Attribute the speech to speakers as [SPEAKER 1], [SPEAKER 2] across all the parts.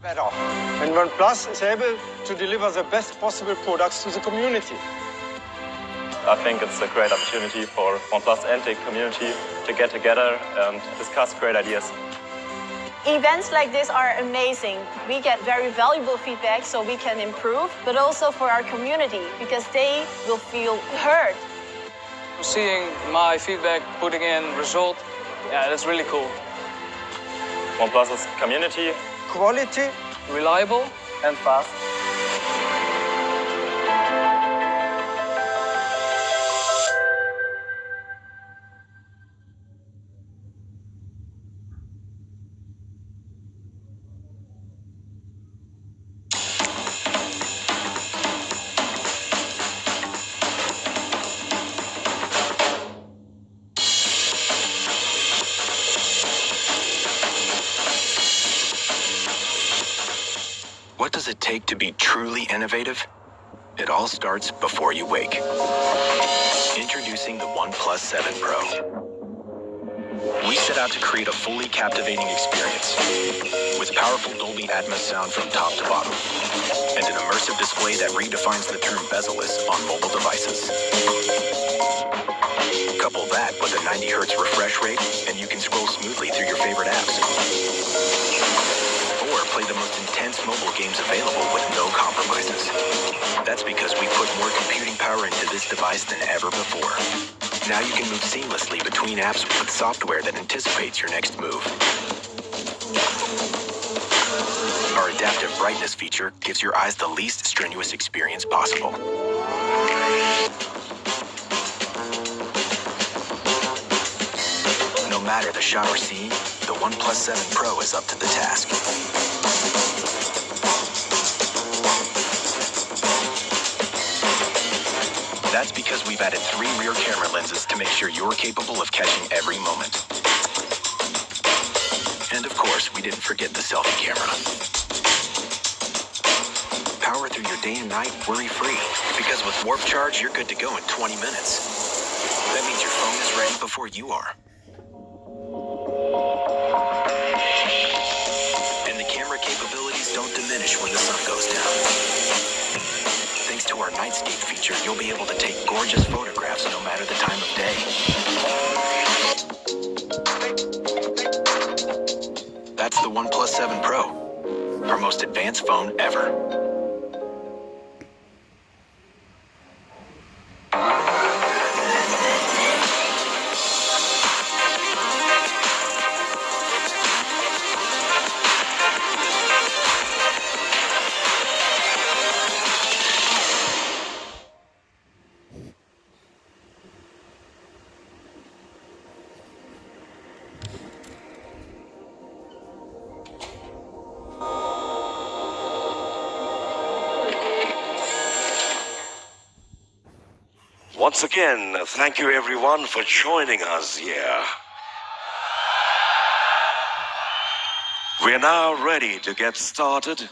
[SPEAKER 1] better. And OnePlus is able to deliver the best possible products to the community.
[SPEAKER 2] I think it's a great opportunity for OnePlus and the community to get together and discuss great ideas.
[SPEAKER 3] Events like this are amazing. We get very valuable feedback so we can improve, but also for our community because they will feel heard.
[SPEAKER 4] Seeing my feedback, putting in result, yeah, that's really cool.
[SPEAKER 2] OnePlus's community,
[SPEAKER 1] Quality,
[SPEAKER 4] Reliable
[SPEAKER 2] and fast.
[SPEAKER 5] What does it take to be truly innovative? It all starts before you wake. Introducing the OnePlus 7 Pro. We set out to create a fully captivating experience with powerful Dolby Atmos sound from top to bottom and an immersive display that redefines the term bezel-less on mobile devices. Couple that with a 90 Hz refresh rate and you can scroll smoothly through your favorite apps. Or play the most intense mobile games available with no compromises. That's because we put more computing power into this device than ever before. Now you can move seamlessly between apps with software that anticipates your next move. Our adaptive brightness feature gives your eyes the least strenuous experience possible. No matter the shot or scene, the OnePlus 7 Pro is up to the task. That's because we've added 3 rear camera lenses to make sure you're capable of catching every moment. And of course, we didn't forget the selfie camera. Power through your day and night worry-free, because with Warp Charge, you're good to go in 20 minutes. That means your phone is ready before you are. And the camera capabilities don't diminish when the sun goes down. Thanks to our Nightscape feature, you'll be able to take gorgeous photographs no matter the time of day. That's the OnePlus 7 Pro, our most advanced phone ever.
[SPEAKER 6] Once again, thank you everyone for joining us here. We are now ready to get started,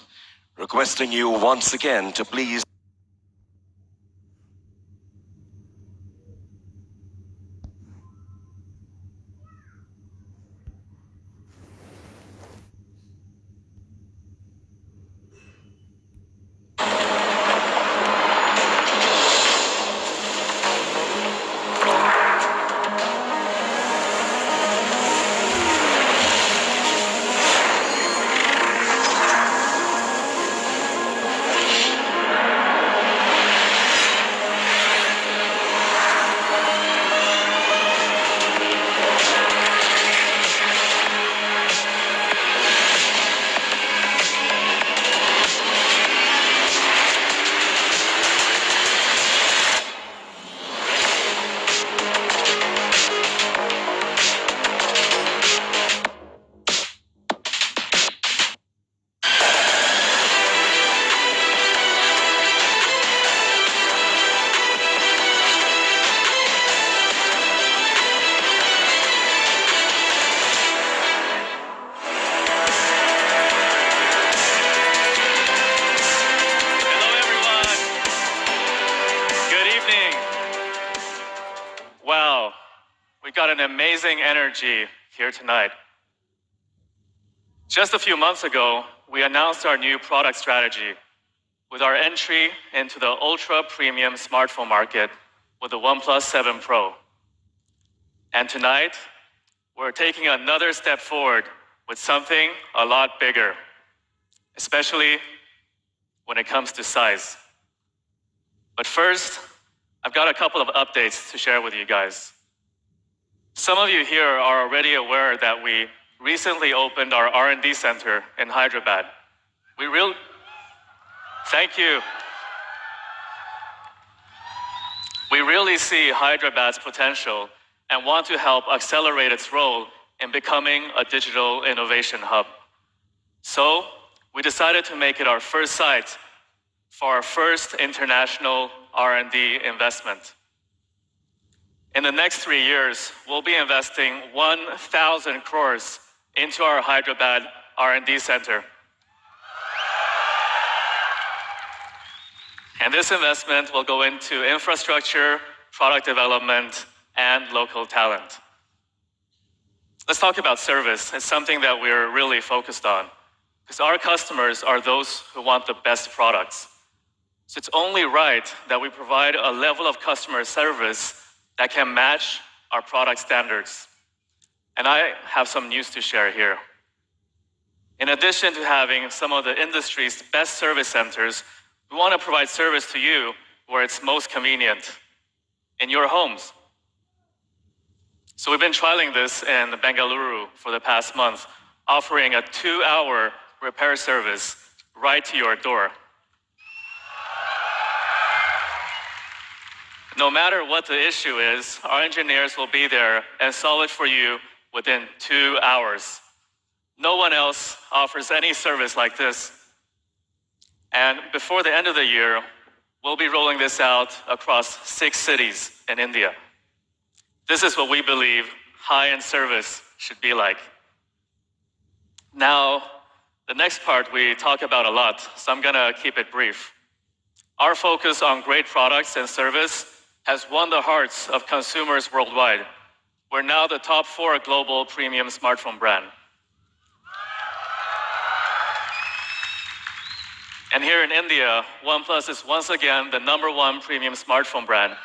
[SPEAKER 6] requesting you once again to please
[SPEAKER 2] We've got an amazing energy here tonight.
[SPEAKER 7] Just a few months ago, we announced our new product strategy with our entry into the ultra-premium smartphone market with the OnePlus 7 Pro. And tonight, we're taking another step forward with something a lot bigger, especially when it comes to size. But first, I've got a couple of updates to share with you guys. Some of you here are already aware that we recently opened our R&D center in Hyderabad. Thank you. We really see Hyderabad's potential and want to help accelerate its role in becoming a digital innovation hub. So, we decided to make it our first site for our first international R&D investment. In the next 3 years, we'll be investing 1,000 crores into our Hyderabad R&D center. And this investment will go into infrastructure, product development, and local talent. Let's talk about service. It's something that we're really focused on, because our customers are those who want the best products. So it's only right that we provide a level of customer service that can match our product standards. And I have some news to share here. In addition to having some of the industry's best service centers, we want to provide service to you where it's most convenient, in your homes. So we've been trialing this in Bengaluru for the past month, offering a 2-hour repair service right to your door. No matter what the issue is, our engineers will be there and solve it for you within 2 hours. No one else offers any service like this. And before the end of the year, we'll be rolling this out across 6 cities in India. This is what we believe high-end service should be like. Now, the next part we talk about a lot, so I'm gonna keep it brief. Our focus on great products and service has won the hearts of consumers worldwide. We're now the top 4 global premium smartphone brand. And here in India, OnePlus is once again the #1 premium smartphone brand.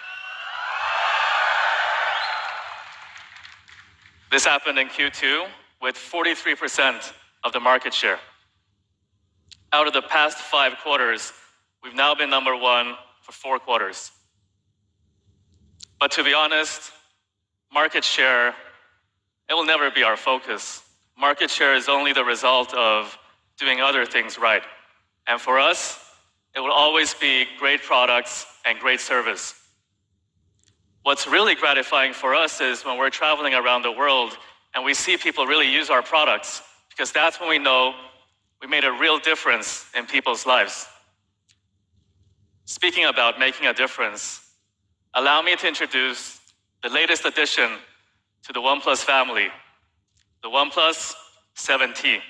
[SPEAKER 7] This happened in Q2 with 43% of the market share. Out of the past 5 quarters, we've now been #1 for 4 quarters. But to be honest, market share, it will never be our focus. Market share is only the result of doing other things right. And for us, it will always be great products and great service. What's really gratifying for us is when we're traveling around the world and we see people really use our products, because that's when we know we made a real difference in people's lives. Speaking about making a difference, allow me to introduce the latest addition to the OnePlus family, the OnePlus 7T.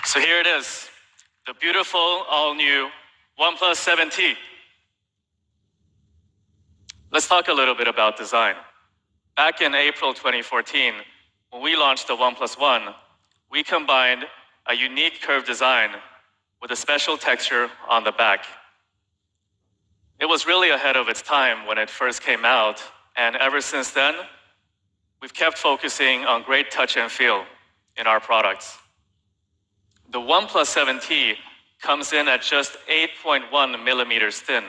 [SPEAKER 7] So here it is, the beautiful, all-new OnePlus 7T. Let's talk a little bit about design. Back in April 2014, when we launched the OnePlus One, we combined a unique curved design with a special texture on the back. It was really ahead of its time when it first came out, and ever since then, we've kept focusing on great touch and feel in our products. The OnePlus 7T comes in at just 8.1 millimeters thin,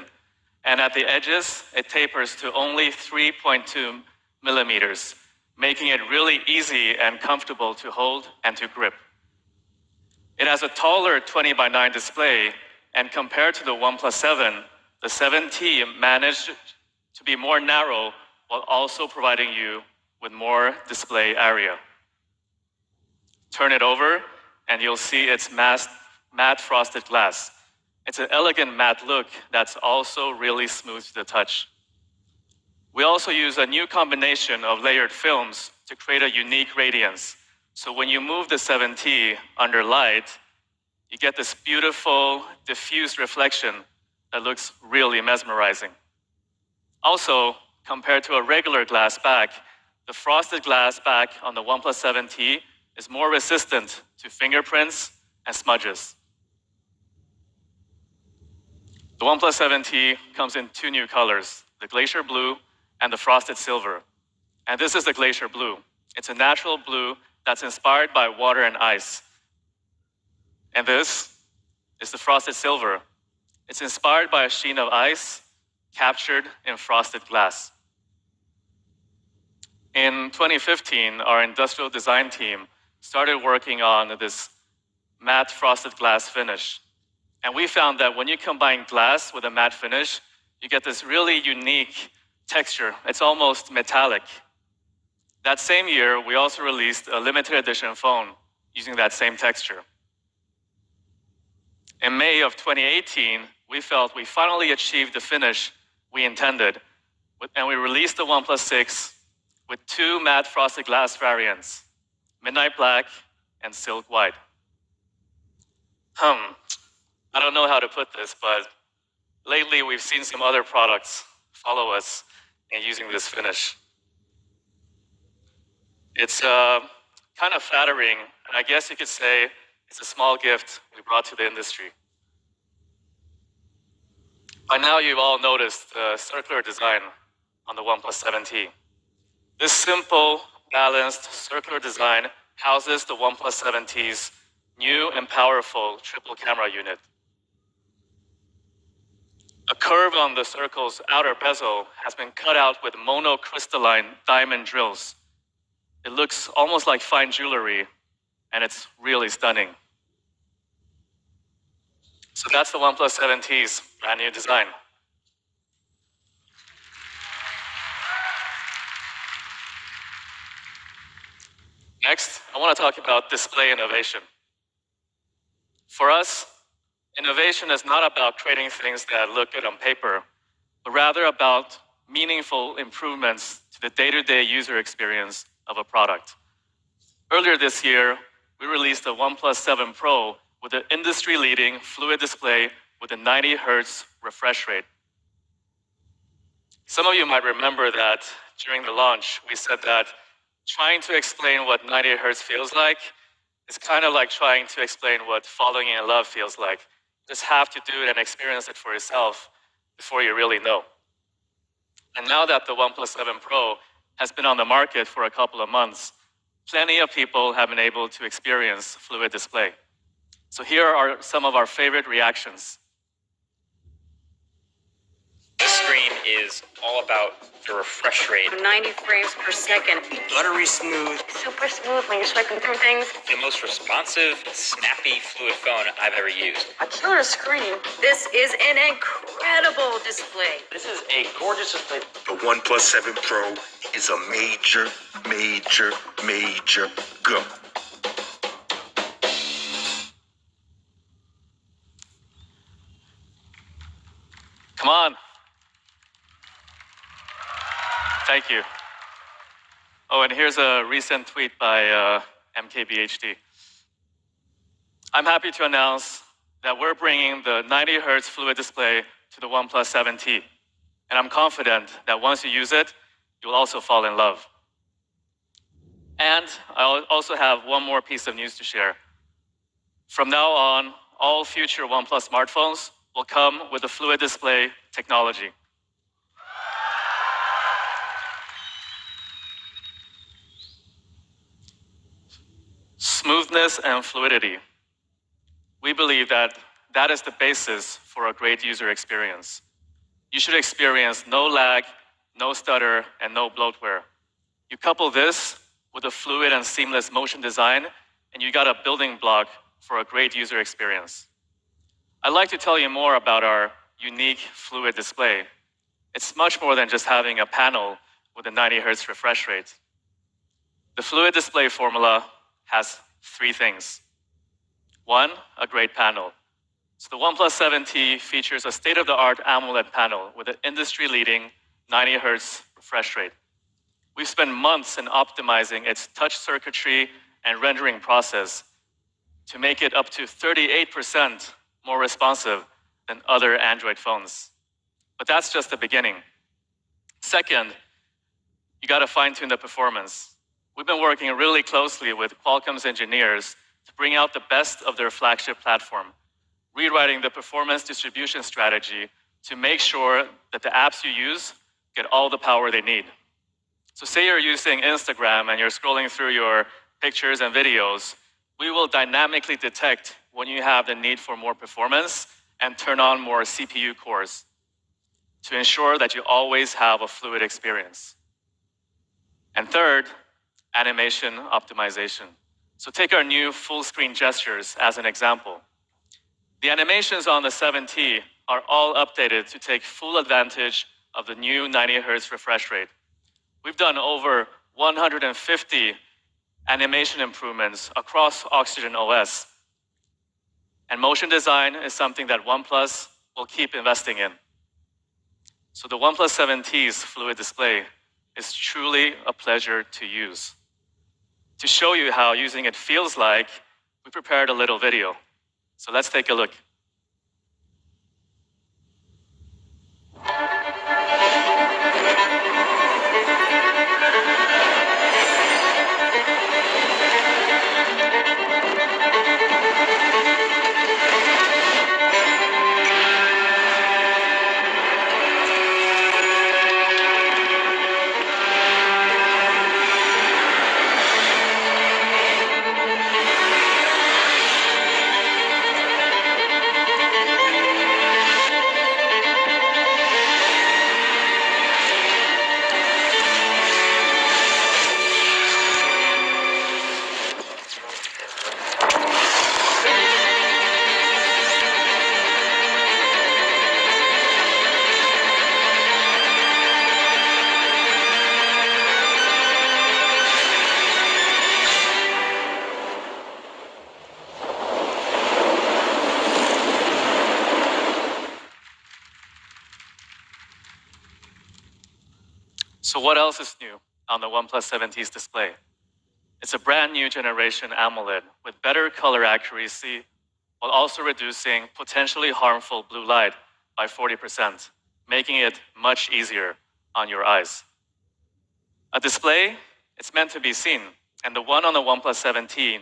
[SPEAKER 7] And at the edges, it tapers to only 3.2 millimeters, making it really easy and comfortable to hold and to grip. It has a taller 20:9 display, and compared to the OnePlus 7, the 7T managed to be more narrow while also providing you with more display area. Turn it over, and you'll see its matte frosted glass. It's an elegant matte look that's also really smooth to the touch. We also use a new combination of layered films to create a unique radiance. So when you move the 7T under light, you get this beautiful, diffused reflection that looks really mesmerizing. Also, compared to a regular glass back, the frosted glass back on the OnePlus 7T is more resistant to fingerprints and smudges. The OnePlus 7T comes in two new colors, the Glacier Blue and the Frosted Silver. And this is the Glacier Blue. It's a natural blue that's inspired by water and ice. And this is the Frosted Silver. It's inspired by a sheen of ice captured in frosted glass. In 2015, our industrial design team started working on this matte frosted glass finish. And we found that when you combine glass with a matte finish, you get this really unique texture. It's almost metallic. That same year, we also released a limited edition phone using that same texture. In May of 2018, we felt we finally achieved the finish we intended, and we released the OnePlus 6 with two matte frosted glass variants, Midnight Black and Silk White. I don't know how to put this, but lately we've seen some other products follow us in using this finish. It's kind of flattering, and I guess you could say it's a small gift we brought to the industry. By now you've all noticed the circular design on the OnePlus 7T. This simple, balanced, circular design houses the OnePlus 7T's new and powerful triple camera unit. A curve on the circle's outer bezel has been cut out with monocrystalline diamond drills. It looks almost like fine jewelry, and it's really stunning. So that's the OnePlus 7T's brand new design. Next, I want to talk about display innovation. For us, innovation is not about creating things that look good on paper, but rather about meaningful improvements to the day-to-day user experience of a product. Earlier this year, we released the OnePlus 7 Pro with an industry-leading fluid display with a 90 Hz refresh rate. Some of you might remember that during the launch, we said that trying to explain what 90 Hz feels like is kind of like trying to explain what falling in love feels like. You just have to do it and experience it for yourself before you really know. And now that the OnePlus 7 Pro has been on the market for a couple of months, plenty of people have been able to experience fluid display. So here are some of our favorite reactions.
[SPEAKER 8] This screen is all about the refresh rate.
[SPEAKER 9] 90 frames per second.
[SPEAKER 8] Buttery smooth.
[SPEAKER 9] Super smooth when you're swiping through things.
[SPEAKER 8] The most responsive, snappy fluid phone I've ever used.
[SPEAKER 9] A killer screen. This is an incredible display.
[SPEAKER 8] This is a gorgeous display.
[SPEAKER 10] The OnePlus 7 Pro is a major go.
[SPEAKER 7] Come on. Thank you. Oh, and here's a recent tweet by MKBHD. I'm happy to announce that we're bringing the 90 Hz fluid display to the OnePlus 7T. And I'm confident that once you use it, you'll also fall in love. And I also have one more piece of news to share. From now on, all future OnePlus smartphones will come with the fluid display technology. Smoothness and fluidity. We believe that that is the basis for a great user experience. you should experience no lag, no stutter, and no bloatware. You couple this with a fluid and seamless motion design, and you got a building block for a great user experience. I'd like to tell you more about our unique fluid display. It's much more than just having a panel with a 90 Hz refresh rate. The fluid display formula has three things. One, a great panel. So the OnePlus 7T features a state-of-the-art AMOLED panel with an industry-leading 90 Hz refresh rate. We've spent months in optimizing its touch circuitry and rendering process to make it up to 38% more responsive than other Android phones. But that's just the beginning. Second, you got to fine-tune the performance. We've been working really closely with Qualcomm's engineers to bring out the best of their flagship platform, rewriting the performance distribution strategy to make sure that the apps you use get all the power they need. So say you're using Instagram and you're scrolling through your pictures and videos, we will dynamically detect when you have the need for more performance and turn on more CPU cores to ensure that you always have a fluid experience. And third, animation optimization. So take our new full screen gestures as an example. The animations on the 7T are all updated to take full advantage of the new 90 Hz refresh rate. We've done over 150 animation improvements across Oxygen OS. And motion design is something that OnePlus will keep investing in. So the OnePlus 7T's fluid display is truly a pleasure to use. To show you how using it feels like, we prepared a little video. So let's take a look. So what else is new on the OnePlus 7T's display? It's a brand new generation AMOLED with better color accuracy while also reducing potentially harmful blue light by 40%, making it much easier on your eyes. A display, it's meant to be seen, and the one on the OnePlus 7T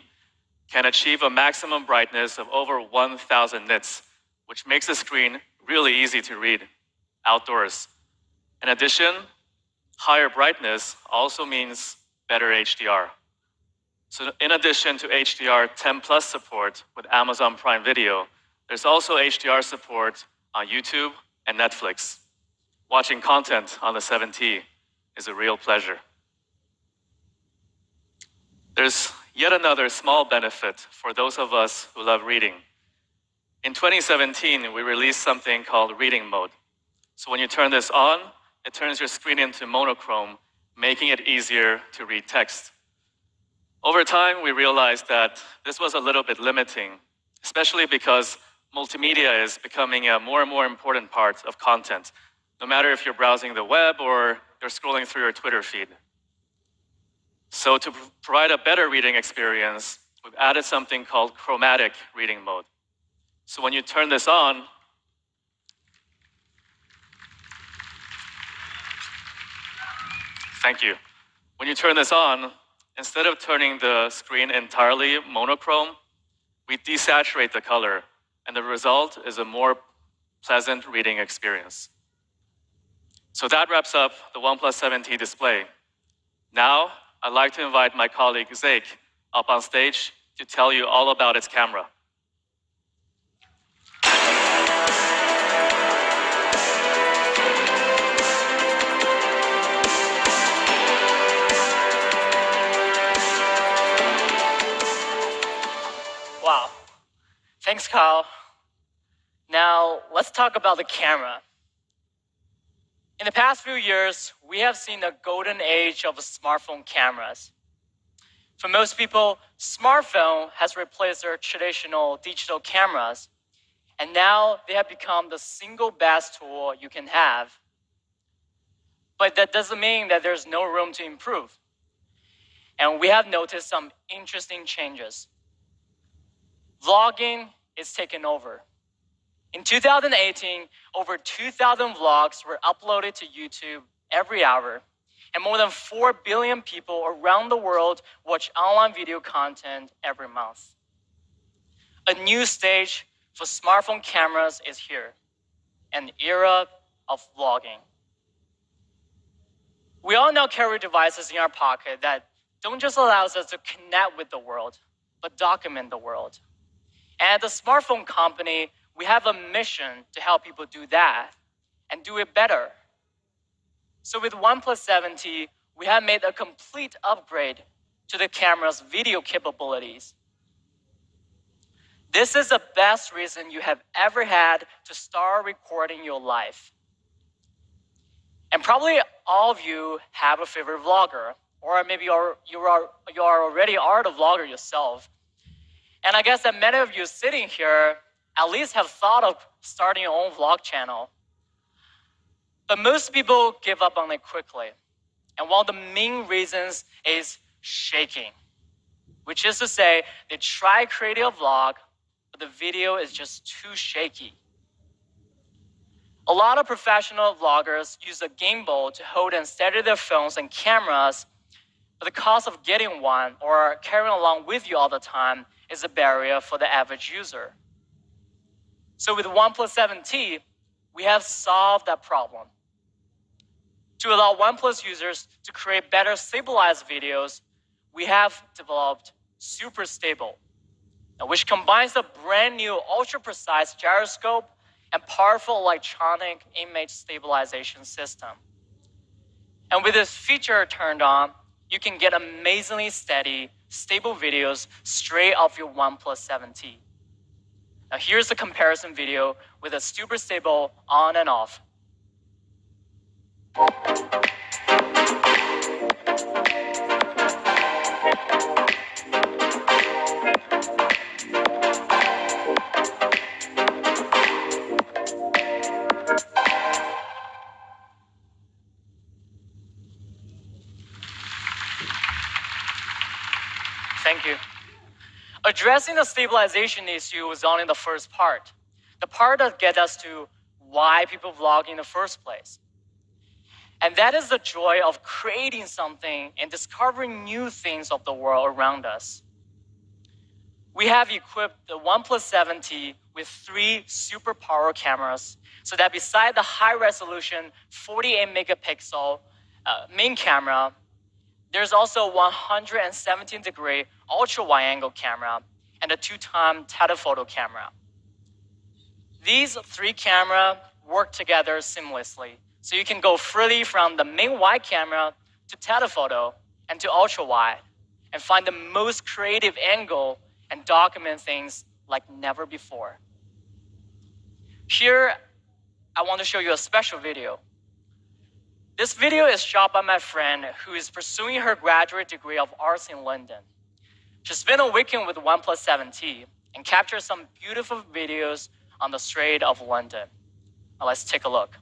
[SPEAKER 7] can achieve a maximum brightness of over 1,000 nits, which makes the screen really easy to read outdoors. In addition, higher brightness also means better HDR. So in addition to HDR 10 plus support with Amazon Prime Video, there's also HDR support on YouTube and Netflix. Watching content on the 7T is a real pleasure. There's yet another small benefit for those of us who love reading. In 2017, we released something called reading mode. So when you turn this on, it turns your screen into monochrome, making it easier to read text. Over time, we realized that this was a little bit limiting, especially because multimedia is becoming a more and more important part of content, no matter if you're browsing the web or you're scrolling through your Twitter feed. So to provide a better reading experience, we've added something called chromatic reading mode. So when you turn this on, thank you. When you turn this on, instead of turning the screen entirely monochrome, we desaturate the color, and the result is a more pleasant reading experience. So that wraps up the OnePlus 7T display. Now, I'd like to invite my colleague Zeke up on stage to tell you all about its camera.
[SPEAKER 11] Kyle. Now, let's talk about the camera. In the past few years, we have seen a golden age of smartphone cameras. For most people, smartphone has replaced their traditional digital cameras, and now they have become the single best tool you can have. But that doesn't mean that there's no room to improve. And we have noticed some interesting changes. Vlogging is taking over. In 2018, over 2,000 vlogs were uploaded to YouTube every hour, and more than 4 billion people around the world watch online video content every month. A new stage for smartphone cameras is here, an era of vlogging. We all now carry devices in our pocket that don't just allow us to connect with the world, but document the world. And as a smartphone company, we have a mission to help people do that and do it better. So with OnePlus 7T, we have made a complete upgrade to the camera's video capabilities. This is the best reason you have ever had to start recording your life. And probably all of you have a favorite vlogger, or maybe you already are the vlogger yourself. And I guess that many of you sitting here at least have thought of starting your own vlog channel. But most people give up on it quickly. And one of the main reasons is shaking, which is to say they try creating a vlog, but the video is just too shaky. A lot of professional vloggers use a gimbal to hold and steady their phones and cameras, but the cost of getting one or carrying along with you all the time is a barrier for the average user. So with OnePlus 7T, we have solved that problem. To allow OnePlus users to create better stabilized videos, we have developed Super Stable, which combines the brand new ultra-precise gyroscope and powerful electronic image stabilization system. And with this feature turned on, you can get amazingly steady, stable videos straight off your OnePlus 7T. Now here's a comparison video with a Super Stable on and off. Thank you. Addressing the stabilization issue was only the first part. The part that gets us to why people vlog in the first place. And that is the joy of creating something and discovering new things of the world around us. We have equipped the OnePlus 7T with 3 super power cameras so that beside the high-resolution 48 megapixel main camera, there's also a 117-degree ultra-wide-angle camera and a 2-time telephoto camera. These 3 cameras work together seamlessly, so you can go freely from the main wide camera to telephoto and to ultra-wide and find the most creative angle and document things like never before. Here, I want to show you a special video. This video is shot by my friend who is pursuing her graduate degree of arts in London. She spent a weekend with OnePlus 7T and captured some beautiful videos on the street of London. Now let's take a look.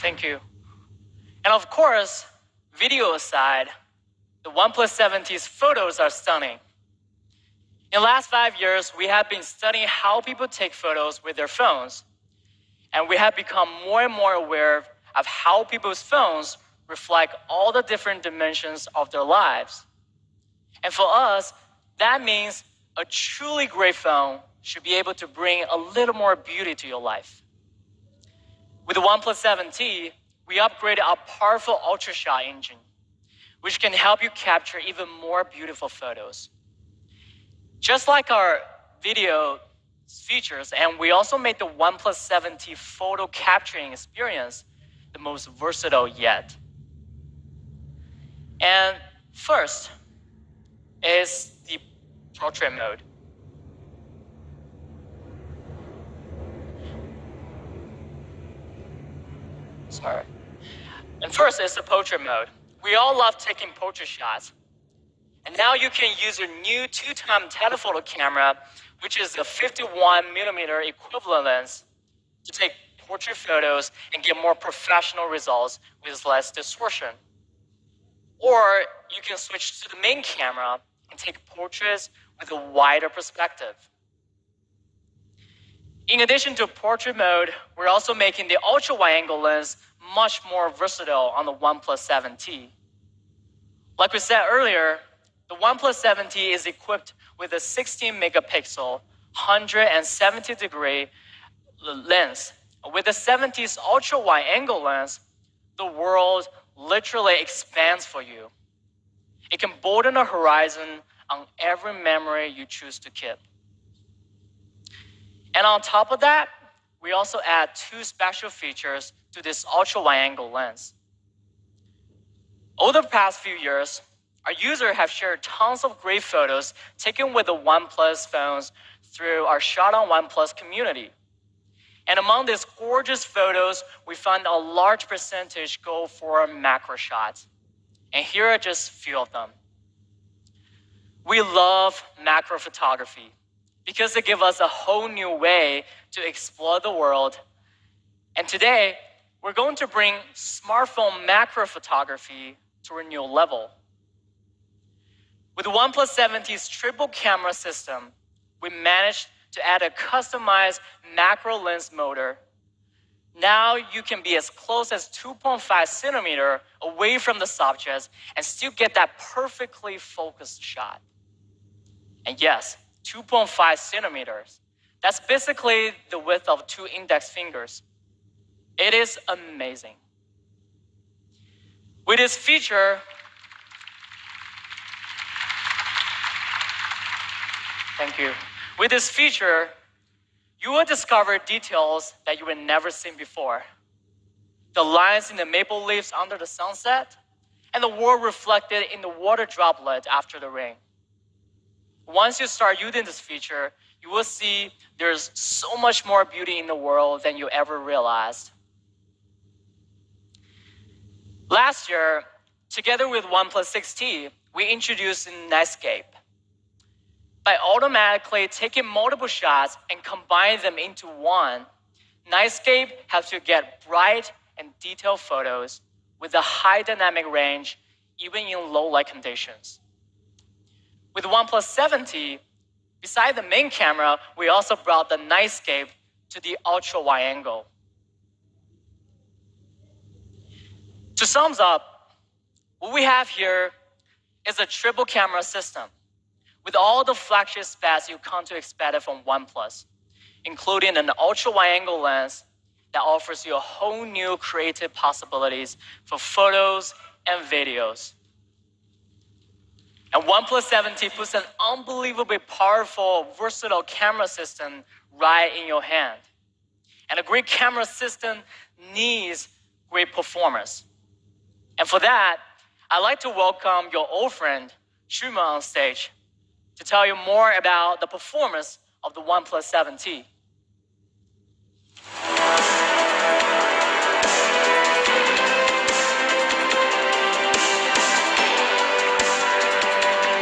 [SPEAKER 11] Thank you. And of course, video aside, the OnePlus 7T's photos are stunning. In the last 5 years, we have been studying how people take photos with their phones. And we have become more and more aware of how people's phones reflect all the different dimensions of their lives. And for us, that means a truly great phone should be able to bring a little more beauty to your life. With the OnePlus 7T, we upgraded our powerful ultra-shot engine, which can help you capture even more beautiful photos. Just like our video features, and we also made the OnePlus 7T photo capturing experience the most versatile yet. And first is the portrait mode. Sorry. And first is the portrait mode. We all love taking portrait shots. And now you can use your new 2-time telephoto camera, which is a 51mm equivalent lens, to take portrait photos and get more professional results with less distortion. Or you can switch to the main camera and take portraits with a wider perspective. In addition to portrait mode, we're also making the ultra-wide-angle lens much more versatile on the OnePlus 7T. Like we said earlier, the OnePlus 7T is equipped with a 16-megapixel, 170-degree lens. With the 7T's ultra-wide-angle lens, the world literally expands for you. It can broaden the horizon on every memory you choose to keep. And on top of that, we also add 2 special features to this ultra-wide-angle lens. Over the past few years, our users have shared tons of great photos taken with the OnePlus phones through our Shot on OnePlus community. And among these gorgeous photos, we found a large percentage go for macro shots. And here are just a few of them. We love macro photography because they give us a whole new way to explore the world. And today, we're going to bring smartphone macro photography to a new level. With the OnePlus 7T's triple camera system, we managed to add a customized macro lens motor. Now you can be as close as 2.5 centimeters away from the subject and still get that perfectly focused shot. And yes, 2.5 centimeters. That's basically the width of 2 index fingers. It is amazing. With this feature, thank you. With this feature, you will discover details that you have never seen before. The lines in the maple leaves under the sunset, and the world reflected in the water droplet after the rain. Once you start using this feature, you will see there's so much more beauty in the world than you ever realized. Last year, together with OnePlus 6T, we introduced Nightscape. By automatically taking multiple shots and combining them into one, Nightscape helps you get bright and detailed photos with a high dynamic range, even in low light conditions. With OnePlus 7T, beside the main camera, we also brought the Nightscape to the ultra-wide angle. To sum up, what we have here is a triple camera system with all the flagship specs you come to expect from OnePlus, including an ultra-wide-angle lens that offers you a whole new creative possibilities for photos and videos. And OnePlus 7T puts an unbelievably powerful, versatile camera system right in your hand. And a great camera system needs great performance. And for that, I'd like to welcome your old friend, Truman, on stage to tell you more about the performance of the OnePlus 7T.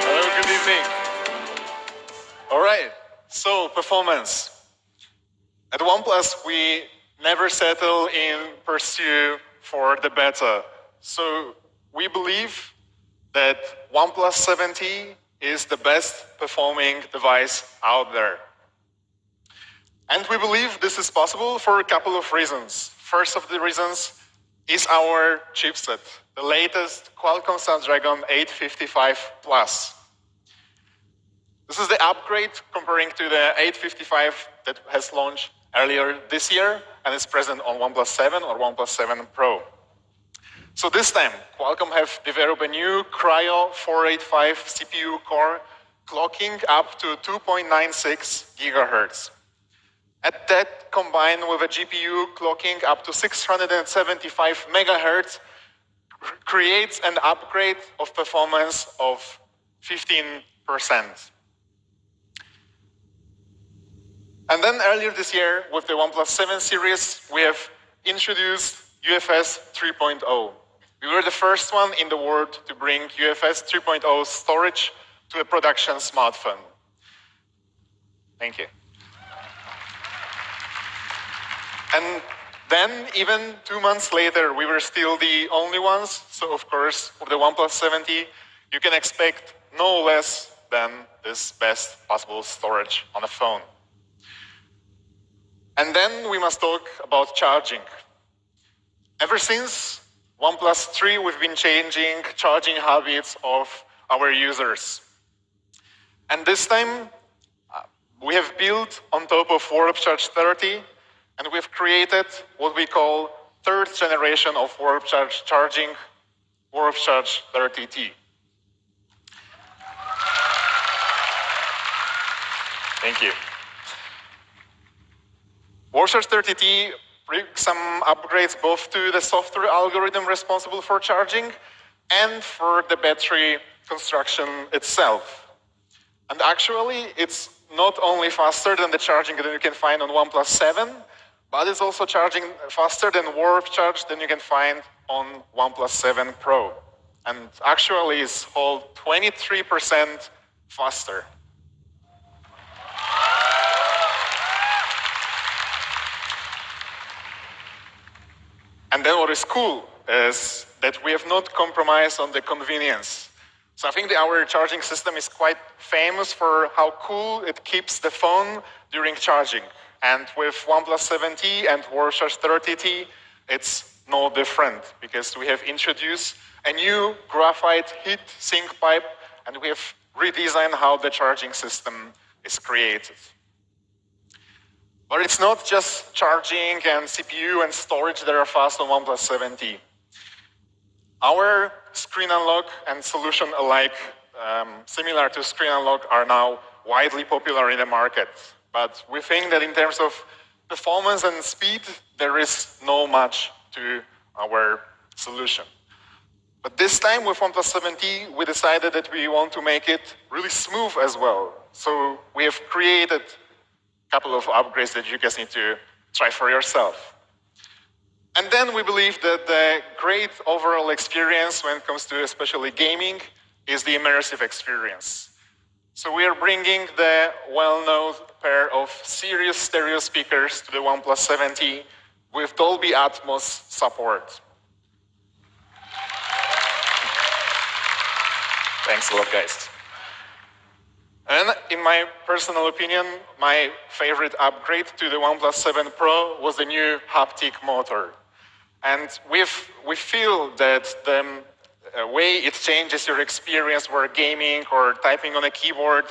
[SPEAKER 12] Hello, good evening. All right, so performance. At OnePlus, we never settle in pursue for the beta. So we believe that OnePlus 7T is the best performing device out there. And we believe this is possible for a couple of reasons. First of the reasons is our chipset, the latest Qualcomm Snapdragon 855 Plus. This is the upgrade comparing to the 855 that has launched earlier this year and is present on OnePlus 7 or OnePlus 7 Pro. So this time, Qualcomm have developed a new Cryo 485 CPU core clocking up to 2.96 gigahertz. And that combined with a GPU clocking up to 675 megahertz creates an upgrade of performance of 15%. And then earlier this year, with the OnePlus 7 series, we have introduced UFS 3.0. We were the first one in the world to bring UFS 3.0 storage to a production smartphone. Thank you. And then, even 2 months later, we were still the only ones. So, of course, with the OnePlus 7T, you can expect no less than this best possible storage on a phone. And then we must talk about charging. Ever since OnePlus 3, we've been changing charging habits of our users. And this time, we have built on top of Warp Charge 30, and we've created what we call third generation of Warp Charge charging, Warp Charge 30T. Thank you. Warp Charge 30T brings some upgrades both to the software algorithm responsible for charging and for the battery construction itself. And actually, it's not only faster than the charging that you can find on OnePlus 7, but it's also charging faster than Warp Charge than you can find on OnePlus 7 Pro. And actually, it's whole 23% faster. And then what is cool is that we have not compromised on the convenience. So I think that our charging system is quite famous for how cool it keeps the phone during charging. And with OnePlus 7T and Warp Charge 30T, it's no different because we have introduced a new graphite heat sink pipe and we have redesigned how the charging system is created. But it's not just charging and CPU and storage that are fast on OnePlus 7T. Our screen unlock and solution alike, similar to screen unlock, are now widely popular in the market. But we think that in terms of performance and speed, there is no much to our solution. But this time with OnePlus 7T, we decided that we want to make it really smooth as well. So we have created a couple of upgrades that you guys need to try for yourself. And then we believe that the great overall experience when it comes to especially gaming is the immersive experience. So we are bringing the well-known pair of Sirius stereo speakers to the OnePlus 7T with Dolby Atmos support. Thanks a lot, guys. And in my personal opinion, my favorite upgrade to the OnePlus 7 Pro was the new haptic motor. And we feel that the way it changes your experience where gaming or typing on a keyboard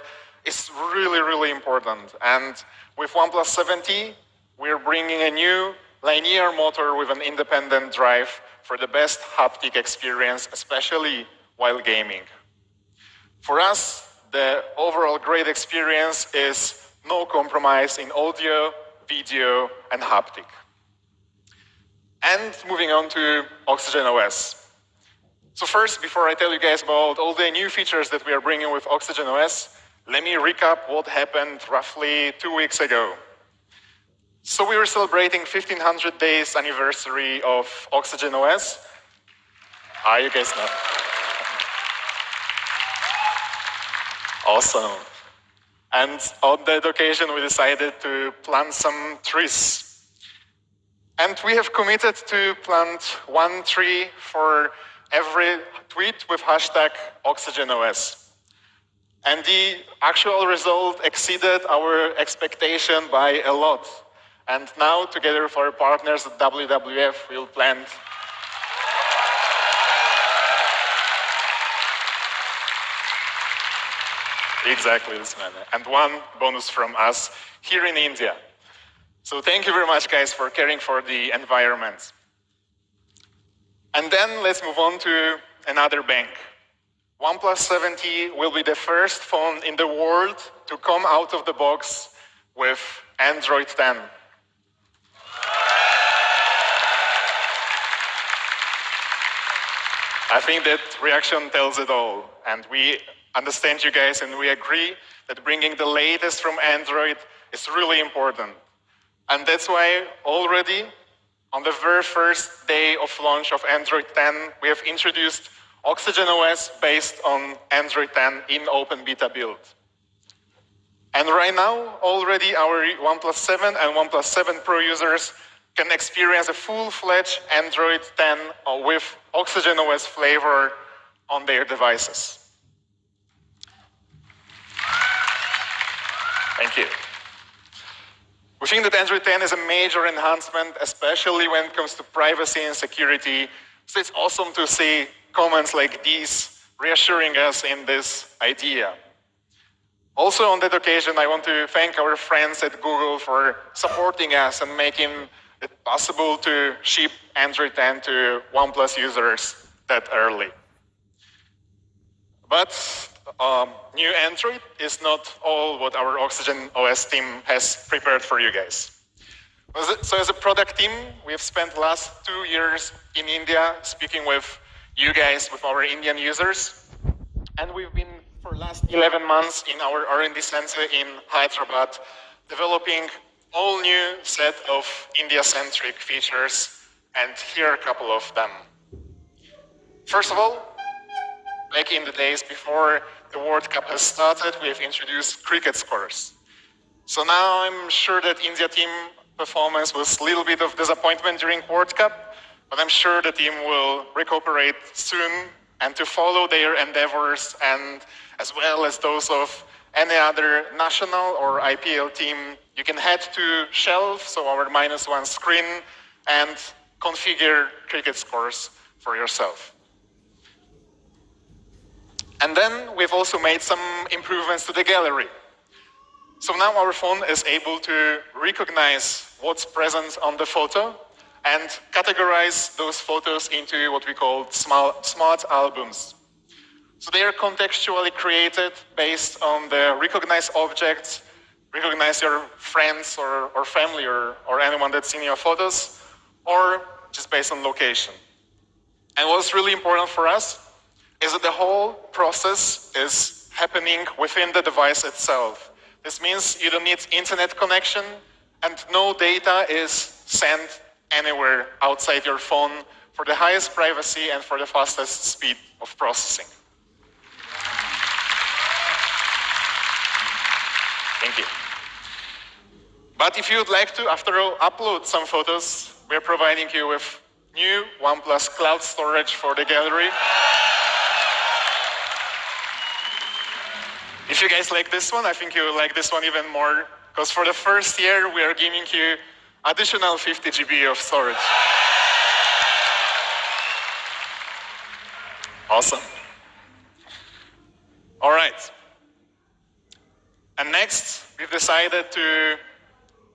[SPEAKER 12] is really, really important. And with OnePlus 7T, we're bringing a new linear motor with an independent drive for the best haptic experience, especially while gaming. For us, the overall great experience is no compromise in audio, video, and haptic. And moving on to Oxygen OS. So first, before I tell you guys about all the new features that we are bringing with Oxygen OS, let me recap what happened roughly 2 weeks ago. So we were celebrating 1500 days anniversary of Oxygen OS. You guys know. Awesome. And on that occasion, we decided to plant some trees. And we have committed to plant 1 tree for every tweet with hashtag OxygenOS. And the actual result exceeded our expectation by a lot. And now, together with our partners at WWF, we'll plant exactly this manner. And one bonus from us here in India. So thank you very much, guys, for caring for the environment. And then let's move on to another bank. OnePlus 7T will be the first phone in the world to come out of the box with Android 10. I think that reaction tells it all. And we understand you guys, and we agree that bringing the latest from Android is really important. And that's why already on the very first day of launch of Android 10, we have introduced OxygenOS based on Android 10 in open beta build. And right now, already our OnePlus 7 and OnePlus 7 Pro users can experience a full-fledged Android 10 with OxygenOS flavor on their devices. Thank you. We think that Android 10 is a major enhancement, especially when it comes to privacy and security. So it's awesome to see comments like these reassuring us in this idea. Also on that occasion, I want to thank our friends at Google for supporting us and making it possible to ship Android 10 to OnePlus users that early. But new Android is not all what our OxygenOS team has prepared for you guys. So as a product team, we have spent the last 2 years in India speaking with you guys, with our Indian users. And we've been, for the last 11 months, in our R&D center in Hyderabad, developing all new set of India-centric features. And here are a couple of them. First of all, back in the days before the World Cup has started, we have introduced cricket scores. So now I'm sure that India team performance was a little bit of disappointment during World Cup, but I'm sure the team will recuperate soon and to follow their endeavors, and as well as those of any other national or IPL team, you can head to Shelf, so our -1 screen, and configure cricket scores for yourself. And then we've also made some improvements to the gallery. So now our phone is able to recognize what's present on the photo and categorize those photos into what we call smart albums. So they are contextually created based on the recognized objects, recognize your friends or family or anyone that's seen your photos, or just based on location. And what's really important for us is that the whole process is happening within the device itself. This means you don't need internet connection and no data is sent anywhere outside your phone for the highest privacy and for the fastest speed of processing. Thank you. But if you would like to, after all, upload some photos, we're providing you with new OnePlus cloud storage for the gallery. If you guys like this one, I think you will like this one even more, because for the first year, we are giving you additional 50 GB of storage. Awesome. All right. And next, we've decided to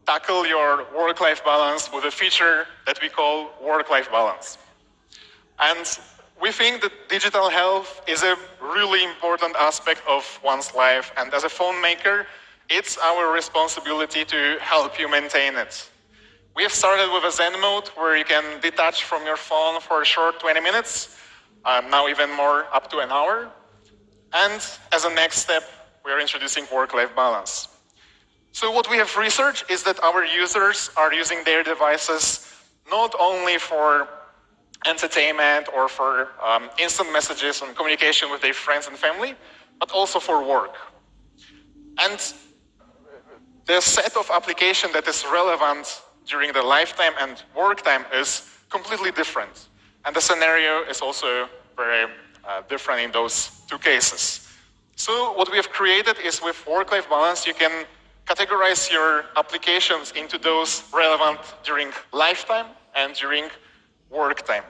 [SPEAKER 12] tackle your work-life balance with a feature that we call work-life balance. And we think that digital health is a really important aspect of one's life, and as a phone maker, it's our responsibility to help you maintain it. We have started with a Zen mode where you can detach from your phone for a short 20 minutes, now even more, up to an hour. And as a next step, we are introducing work-life balance. So what we have researched is that our users are using their devices not only for entertainment or for instant messages and communication with their friends and family, but also for work. And the set of applications that is relevant during the lifetime and work time is completely different. And the scenario is also very different in those two cases. So what we have created is with work-life balance, you can categorize your applications into those relevant during lifetime and during work time.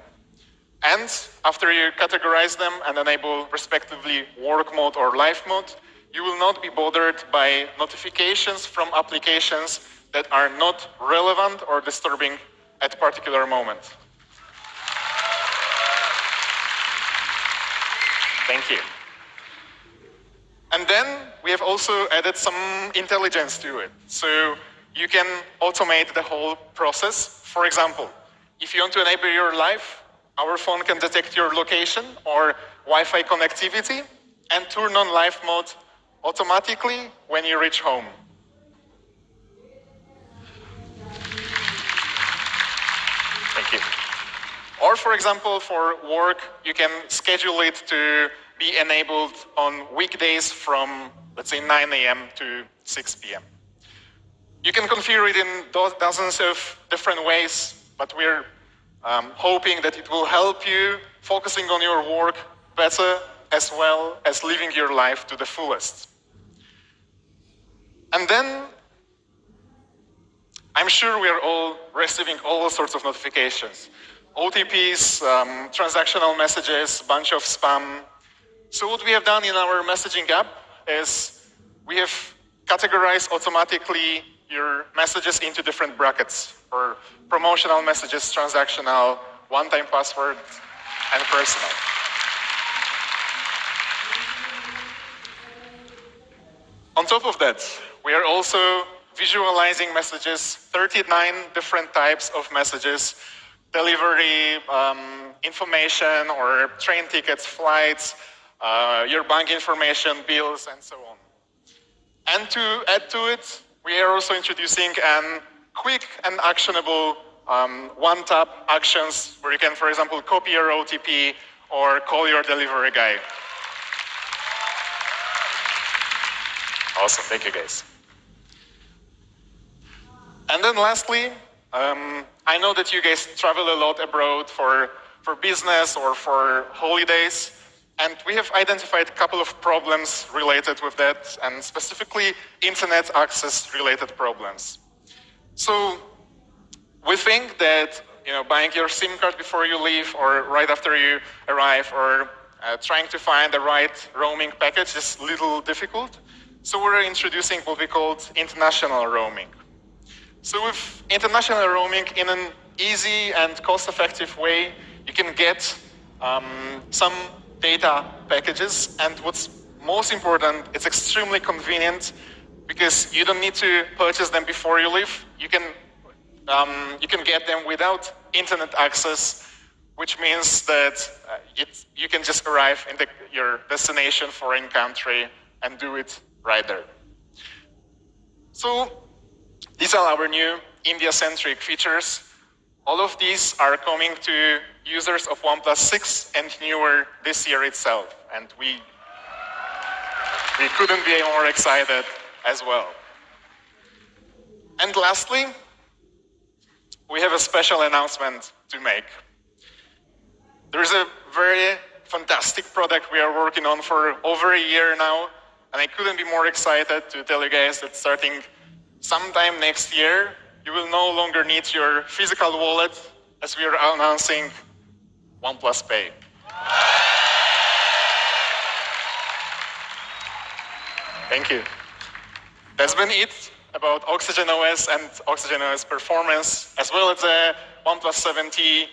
[SPEAKER 12] And after you categorize them and enable respectively work mode or life mode, you will not be bothered by notifications from applications that are not relevant or disturbing at a particular moment. Thank you. And then we have also added some intelligence to it. So you can automate the whole process. For example, if you want to enable your life, our phone can detect your location or Wi-Fi connectivity and turn on live mode automatically when you reach home. Thank you. Or for example, for work, you can schedule it to be enabled on weekdays from, let's say, 9 a.m. to 6 p.m. You can configure it in dozens of different ways, but we're hoping that it will help you focusing on your work better as well as living your life to the fullest. And then I'm sure we are all receiving all sorts of notifications. OTPs, transactional messages, bunch of spam. So what we have done in our messaging app is we have categorized automatically your messages into different brackets for promotional messages, transactional, one-time password, and personal. On top of that, we are also visualizing messages, 39 different types of messages, delivery, information, or train tickets, flights, your bank information, bills, and so on. And to add to it, we are also introducing quick and actionable one-tap actions where you can, for example, copy your OTP or call your delivery guy. Awesome, thank you guys. And then lastly, I know that you guys travel a lot abroad for business or for holidays, and we have identified a couple of problems related with that, and specifically internet access related problems. So we think that buying your SIM card before you leave or right after you arrive or trying to find the right roaming package is a little difficult. So we're introducing what we call international roaming. So with international roaming, in an easy and cost-effective way, you can get some data packages, and what's most important, it's extremely convenient because you don't need to purchase them before you leave. You can get them without internet access, which means that you can just arrive in your destination foreign country and do it right there. So these are our new India-centric features. All of these are coming to users of OnePlus 6 and newer this year itself. And we couldn't be more excited as well. And lastly, we have a special announcement to make. There's a very fantastic product we are working on for over a year now, and I couldn't be more excited to tell you guys that starting sometime next year, you will no longer need your physical wallet, as we are announcing OnePlus Pay. Thank you. That's been it about Oxygen OS and Oxygen OS performance, as well as the OnePlus 7T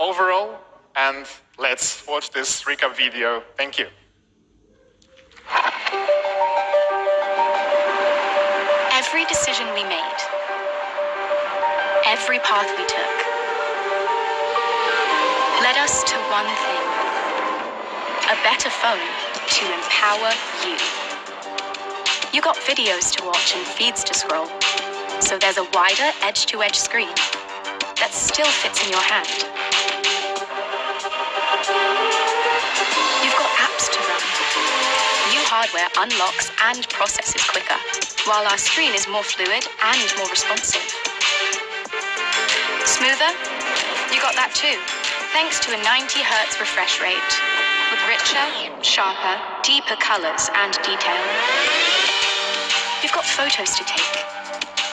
[SPEAKER 12] overall. And let's watch this recap video. Thank you.
[SPEAKER 13] Every decision we made, every path we took, led us to one thing: a better phone to empower you. You got videos to watch and feeds to scroll, so there's a wider edge-to-edge screen that still fits in your hand. You've got apps to run. New hardware unlocks and processes quicker, while our screen is more fluid and more responsive. Smoother? You got that too, thanks to a 90 Hz refresh rate, with richer, sharper, deeper colors and detail. You've got photos to take,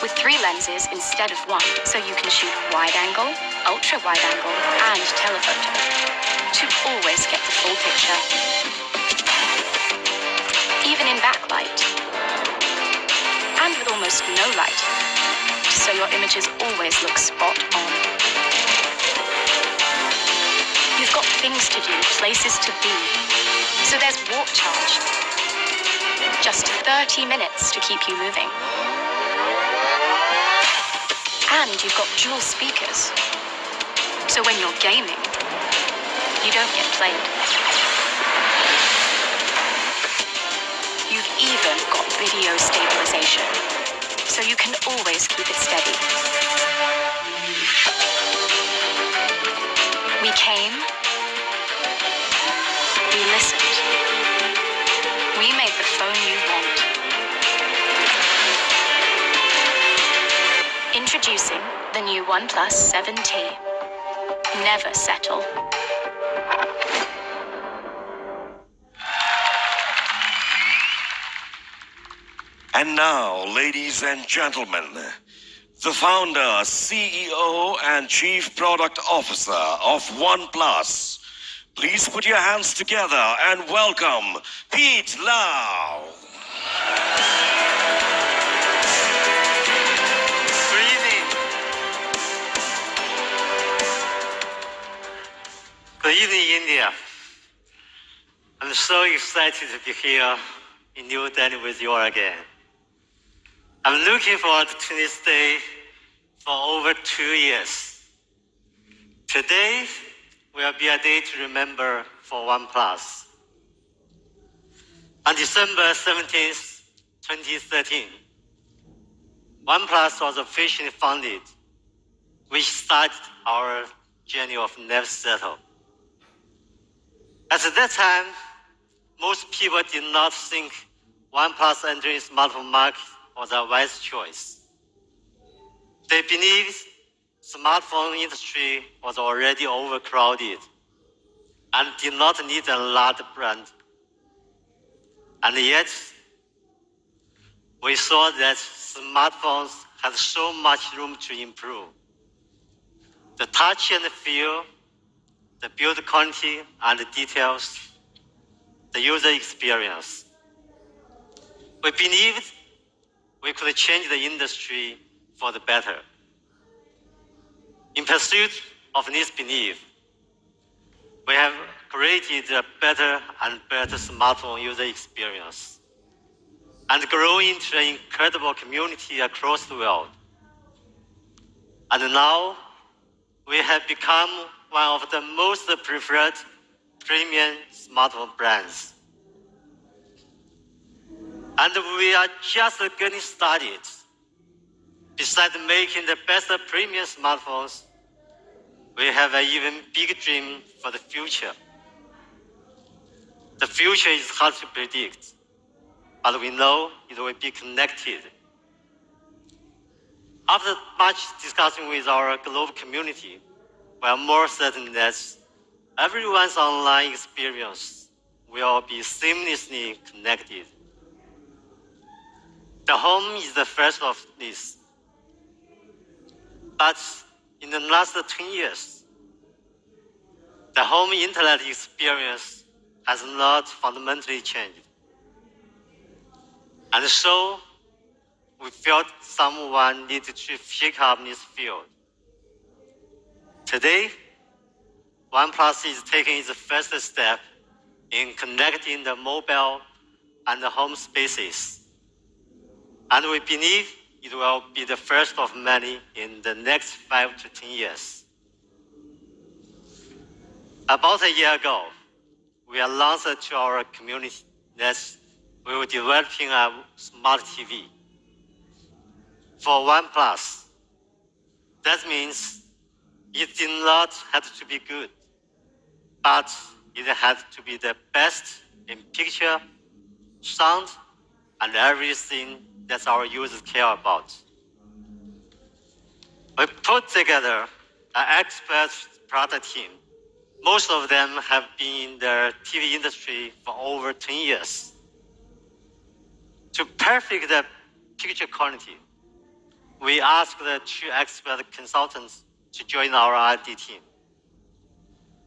[SPEAKER 13] with 3 lenses instead of 1, so you can shoot wide angle, ultra wide angle, and telephoto to always get the full picture. Even in backlight, and with almost no light, so your images always look spot on. You've got things to do, places to be, so there's warp charge. Just 30 minutes to keep you moving. And you've got dual speakers, so when you're gaming, you don't get played. You've even got video stabilization, so you can always keep it steady. We came, we listened, we made the phone you want. Introducing the new OnePlus 7T. Never settle.
[SPEAKER 6] And now, ladies and gentlemen, the founder, CEO, and Chief Product Officer of OnePlus. Please put your hands together and welcome Pete Lau.
[SPEAKER 14] Good evening. Good evening, India. I'm so excited to be here in New Delhi with you all again. I'm looking forward to this day for over 2 years. Today will be a day to remember for OnePlus. On December 17th, 2013, OnePlus was officially founded, which started our journey of never settle. At that time, most people did not think OnePlus entering smartphone market was a wise choice. They believed smartphone industry was already overcrowded and did not need a large brand. And yet, we saw that smartphones had so much room to improve. The touch and the feel, the build quality and the details, the user experience. We believed we could change the industry for the better. In pursuit of this belief, we have created a better and better smartphone user experience and grow into an incredible community across the world. And now, we have become one of the most preferred premium smartphone brands. And we are just getting started. Besides making the best premium smartphones, we have an even bigger dream for the future. The future is hard to predict, but we know it will be connected. After much discussion with our global community, we are more certain that everyone's online experience will be seamlessly connected. The home is the first of this. But in the last 20 years, the home internet experience has not fundamentally changed. And so, we felt someone needed to shake up this field. Today, OnePlus is taking its first step in connecting the mobile and the home spaces. And we believe it will be the first of many in the next 5 to 10 years. About a year ago, we announced to our community that we were developing a smart TV for OnePlus. That means it did not have to be good, but it had to be the best in picture, sound, and everything that our users care about. We put together an expert product team. Most of them have been in the TV industry for over 10 years. To perfect the picture quality, we asked the two expert consultants to join our R&D team.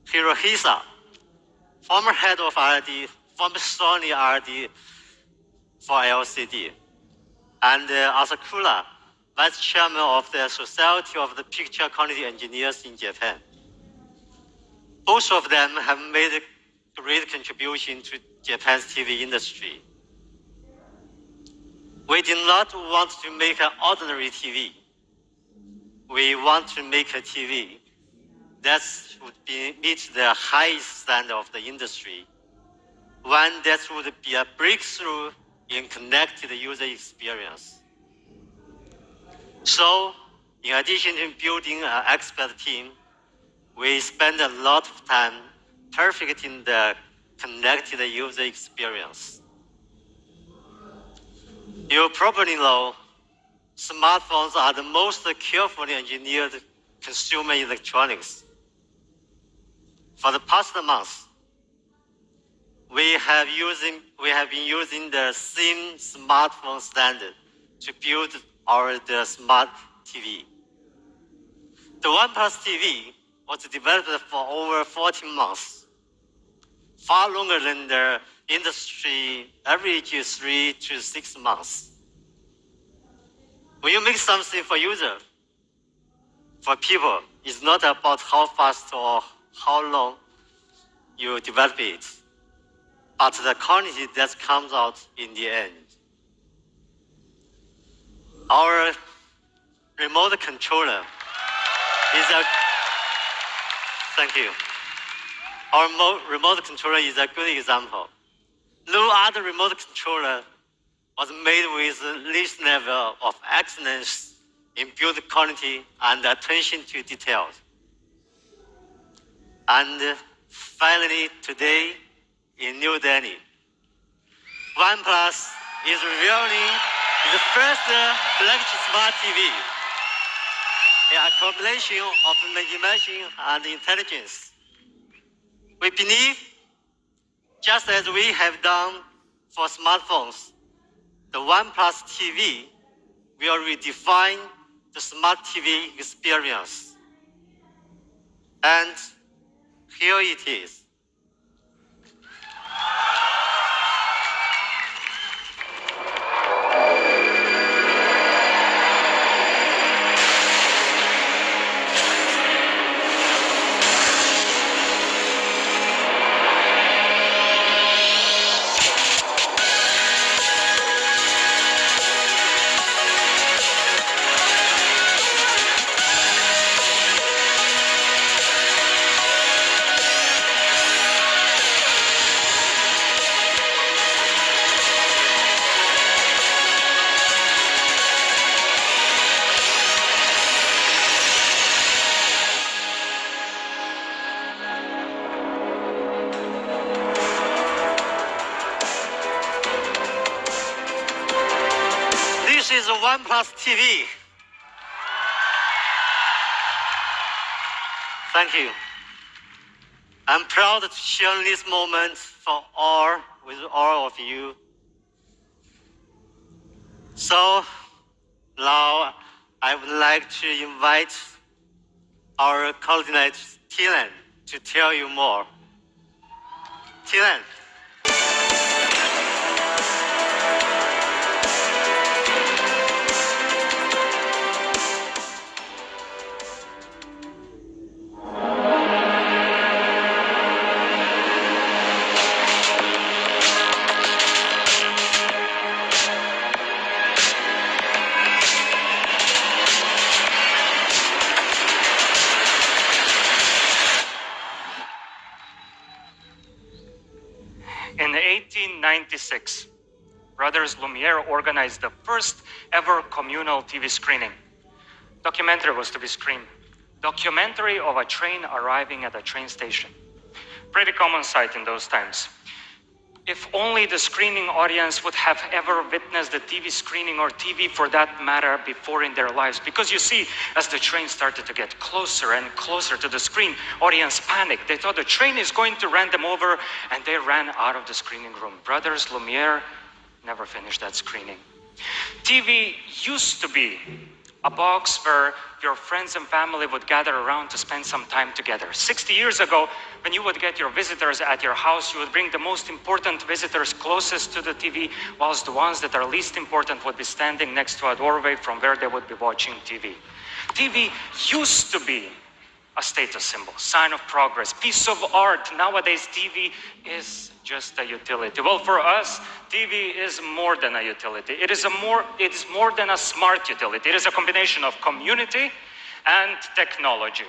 [SPEAKER 14] Hirohisa, former head of R&D, former Sony R&D for LCD, and Asakura, vice chairman of the Society of the Picture Quality Engineers in Japan. Both of them have made a great contribution to Japan's TV industry. We did not want to make an ordinary TV. We want to make a TV that would meet the highest standard of the industry, one that would be a breakthrough in connected user experience. So, in addition to building an expert team, we spend a lot of time perfecting the connected user experience. You probably know smartphones are the most carefully engineered consumer electronics. For the past months, we have been using the same smartphone standard to build the smart TV. The OnePlus TV was developed for over 14 months, far longer than the industry average 3 to 6 months. When you make something for users, for people, it's not about how fast or how long you develop it, but the quality that comes out in the end. Our remote controller is a thank you. Our remote controller is a good example. No other remote controller was made with this level of excellence in build quality and attention to details. And finally, today in New Delhi, OnePlus is revealing the first flagship smart TV, a combination of imagination and intelligence. We believe, just as we have done for smartphones, the OnePlus TV will redefine the smart TV experience. And here it is. This is a OnePlus TV. Thank you. I'm proud to share this moment with all of you. So now I would like to invite our coordinator, Tilan, to tell you more. Tilan.
[SPEAKER 15] In 1896, Brothers Lumiere organized the first ever communal TV screening. Documentary was to be screened. Documentary of a train arriving at a train station. Pretty common sight in those times. If only the screening audience would have ever witnessed the TV screening or TV for that matter before in their lives. Because you see, as the train started to get closer and closer to the screen, audience panicked. They thought the train is going to run them over, and they ran out of the screening room. Brothers Lumiere never finished that screening. TV used to be a box where your friends and family would gather around to spend some time together. 60 years ago, when you would get your visitors at your house, you would bring the most important visitors closest to the TV, whilst the ones that are least important would be standing next to a doorway from where they would be watching TV. TV used to be a status symbol, sign of progress, piece of art. Nowadays, TV is just a utility. Well, for us, TV is more than a utility. It's more than a smart utility. It is a combination of community and technology.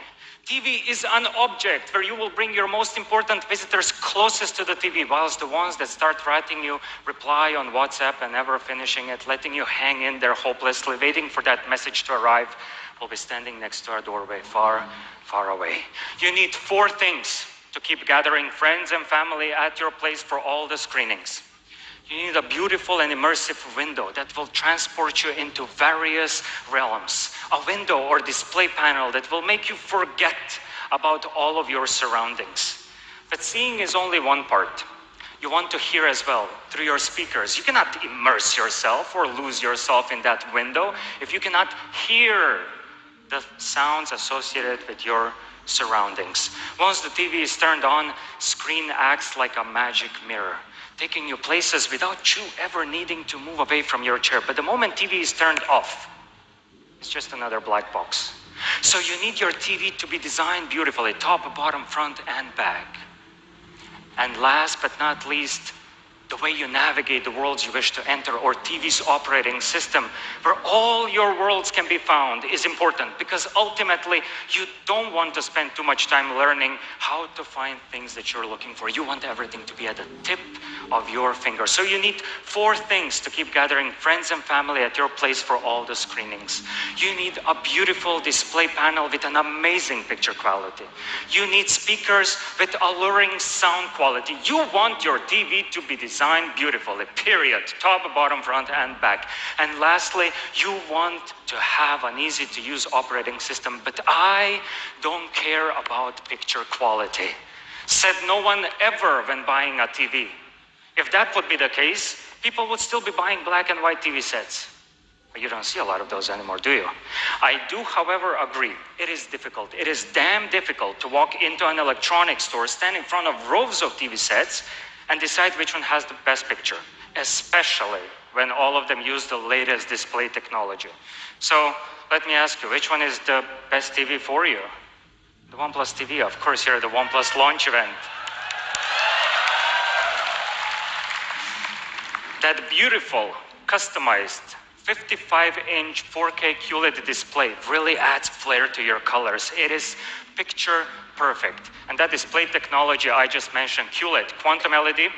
[SPEAKER 15] TV is an object where you will bring your most important visitors closest to the TV, whilst the ones that start writing you reply on WhatsApp and never finishing it, letting you hang in there hopelessly, waiting for that message to arrive, will be standing next to our doorway, far, far away. You need 4 things to keep gathering friends and family at your place for all the screenings. You need a beautiful and immersive window that will transport you into various realms. A window or display panel that will make you forget about all of your surroundings. But seeing is only one part. You want to hear as well through your speakers. You cannot immerse yourself or lose yourself in that window if you cannot hear the sounds associated with your surroundings. Once the TV is turned on, screen acts like a magic mirror, taking you places without you ever needing to move away from your chair. But the moment TV is turned off, it's just another black box. So you need your TV to be designed beautifully, top, bottom, front, and back. And last but not least, the way you navigate the worlds you wish to enter, or TV's operating system, where all your worlds can be found, is important, because ultimately you don't want to spend too much time learning how to find things that you're looking for. You want everything to be at the tip of your finger. So you need 4 things to keep gathering friends and family at your place for all the screenings. You need a beautiful display panel with an amazing picture quality. You need speakers with alluring sound quality. You want your TV to be designed beautifully, period. Top, bottom, front, and back. And lastly, you want to have an easy-to-use operating system, but I don't care about picture quality. Said no one ever when buying a TV. If that would be the case, people would still be buying black and white TV sets. But you don't see a lot of those anymore, do you? I do, however, agree. It is difficult. It is damn difficult to walk into an electronics store, stand in front of rows of TV sets, and decide which one has the best picture, especially when all of them use the latest display technology. So let me ask you, which one is the best TV for you? The OnePlus TV, of course, here at the OnePlus launch event. That beautiful, customized 55-inch 4K QLED display really adds flair to your colors. It is picture perfect. And that display technology I just mentioned, QLED, quantum LED,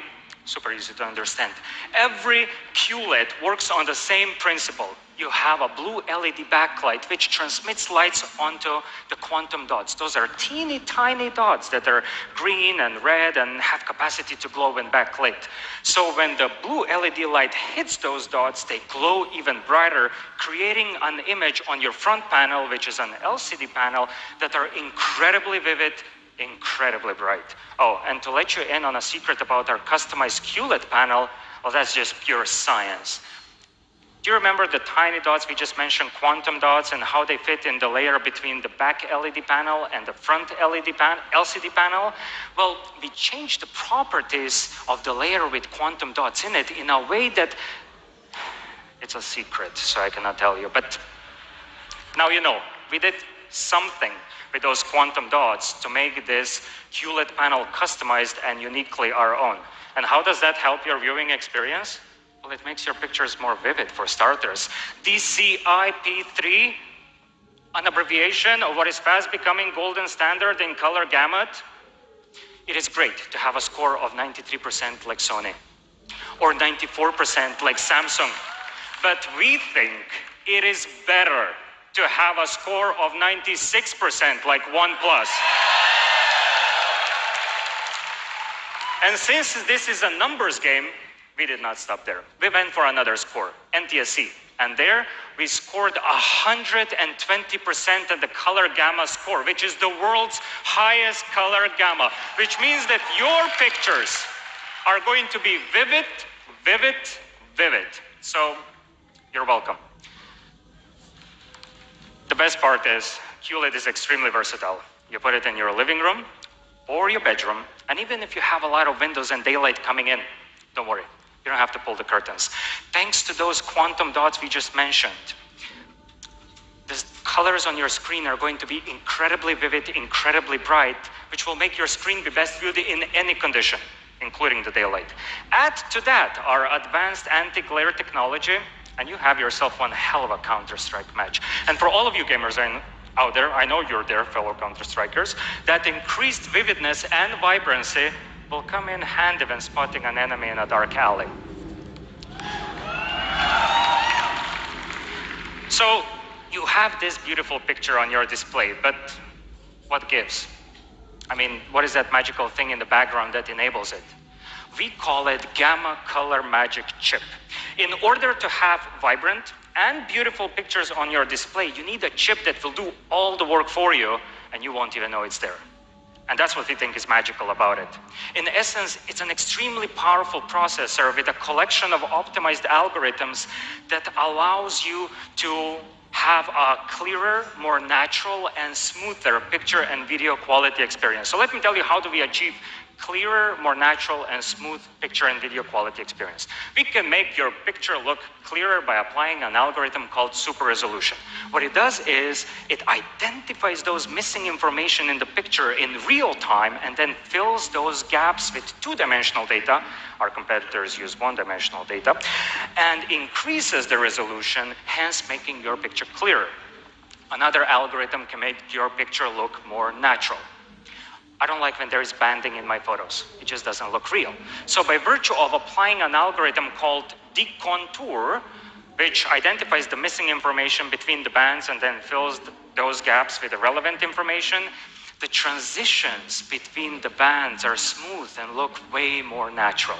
[SPEAKER 15] super easy to understand. Every QLED works on the same principle. You have a blue LED backlight which transmits lights onto the quantum dots. Those are teeny tiny dots that are green and red and have capacity to glow when backlit. So when the blue LED light hits those dots, they glow even brighter, creating an image on your front panel, which is an LCD panel, that are incredibly vivid, incredibly bright. Oh, and to let you in on a secret about our customized QLED panel, well, that's just pure science. Do you remember the tiny dots we just mentioned, quantum dots, and how they fit in the layer between the back LED panel and the front LCD panel? Well, we changed the properties of the layer with quantum dots in it in a way that it's a secret, so I cannot tell you. But now you know, we did something with those quantum dots to make this QLED panel customized and uniquely our own. And how does that help your viewing experience? Well, it makes your pictures more vivid, for starters. DCI-P3, an abbreviation of what is fast becoming golden standard in color gamut. It is great to have a score of 93% like Sony, or 94% like Samsung. But we think it is better to have a score of 96% like OnePlus. And since this is a numbers game, we did not stop there. We went for another score, NTSC. And there we scored 120% of the color gamma score, which is the world's highest color gamma, which means that your pictures are going to be vivid, vivid, vivid. So you're welcome. The best part is QLED is extremely versatile. You put it in your living room or your bedroom, and even if you have a lot of windows and daylight coming in, don't worry. You don't have to pull the curtains. Thanks to those quantum dots we just mentioned, the colors on your screen are going to be incredibly vivid, incredibly bright, which will make your screen be best viewed in any condition, including the daylight. Add to that our advanced anti-glare technology, and you have yourself one hell of a Counter-Strike match. And for all of you gamers out there, I know you're there, fellow Counter-Strikers, that increased vividness and vibrancy will come in handy when spotting an enemy in a dark alley. So you have this beautiful picture on your display, but what gives? I mean, what is that magical thing in the background that enables it? We call it Gamma Color Magic Chip. In order to have vibrant and beautiful pictures on your display, you need a chip that will do all the work for you, and you won't even know it's there. And that's what we think is magical about it. In essence, it's an extremely powerful processor with a collection of optimized algorithms that allows you to have a clearer, more natural, and smoother picture and video quality experience. So let me tell you, how do we achieve clearer, more natural, and smooth picture and video quality experience? We can make your picture look clearer by applying an algorithm called super resolution. What it does is it identifies those missing information in the picture in real time and then fills those gaps with two-dimensional data. Our competitors use one-dimensional data, and increases the resolution, hence making your picture clearer. Another algorithm can make your picture look more natural. I don't like when there is banding in my photos. It just doesn't look real. So by virtue of applying an algorithm called decontour, which identifies the missing information between the bands and then fills those gaps with the relevant information, the transitions between the bands are smooth and look way more natural.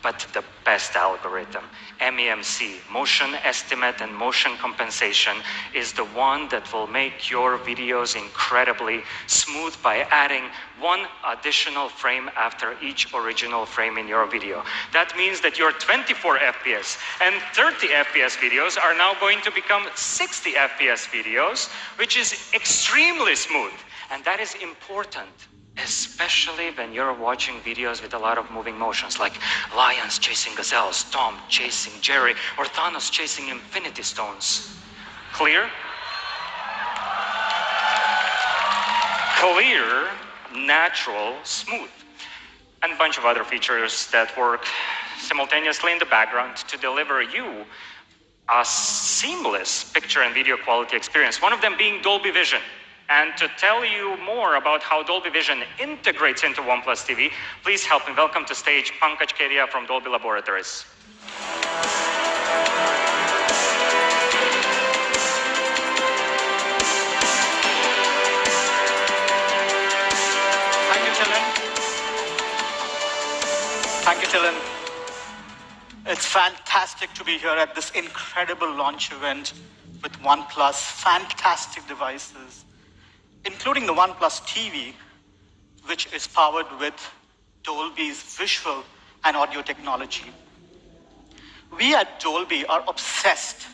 [SPEAKER 15] But the best algorithm, MEMC, motion estimate and motion compensation, is the one that will make your videos incredibly smooth by adding one additional frame after each original frame in your video. That means that your 24 FPS and 30 FPS videos are now going to become 60 FPS videos, which is extremely smooth. And that is important, especially when you're watching videos with a lot of moving motions, like lions chasing gazelles, Tom chasing Jerry, or Thanos chasing infinity stones. Clear? Clear, natural, smooth. And a bunch of other features that work simultaneously in the background to deliver you a seamless picture and video quality experience, one of them being Dolby Vision. And to tell you more about how Dolby Vision integrates into OnePlus TV, please help me welcome to stage Pankaj Kedia from Dolby Laboratories.
[SPEAKER 16] Thank you, Tillen. Thank you, Tillen. It's fantastic to be here at this incredible launch event with OnePlus, fantastic devices, including the OnePlus TV, which is powered with Dolby's visual and audio technology. We at Dolby are obsessed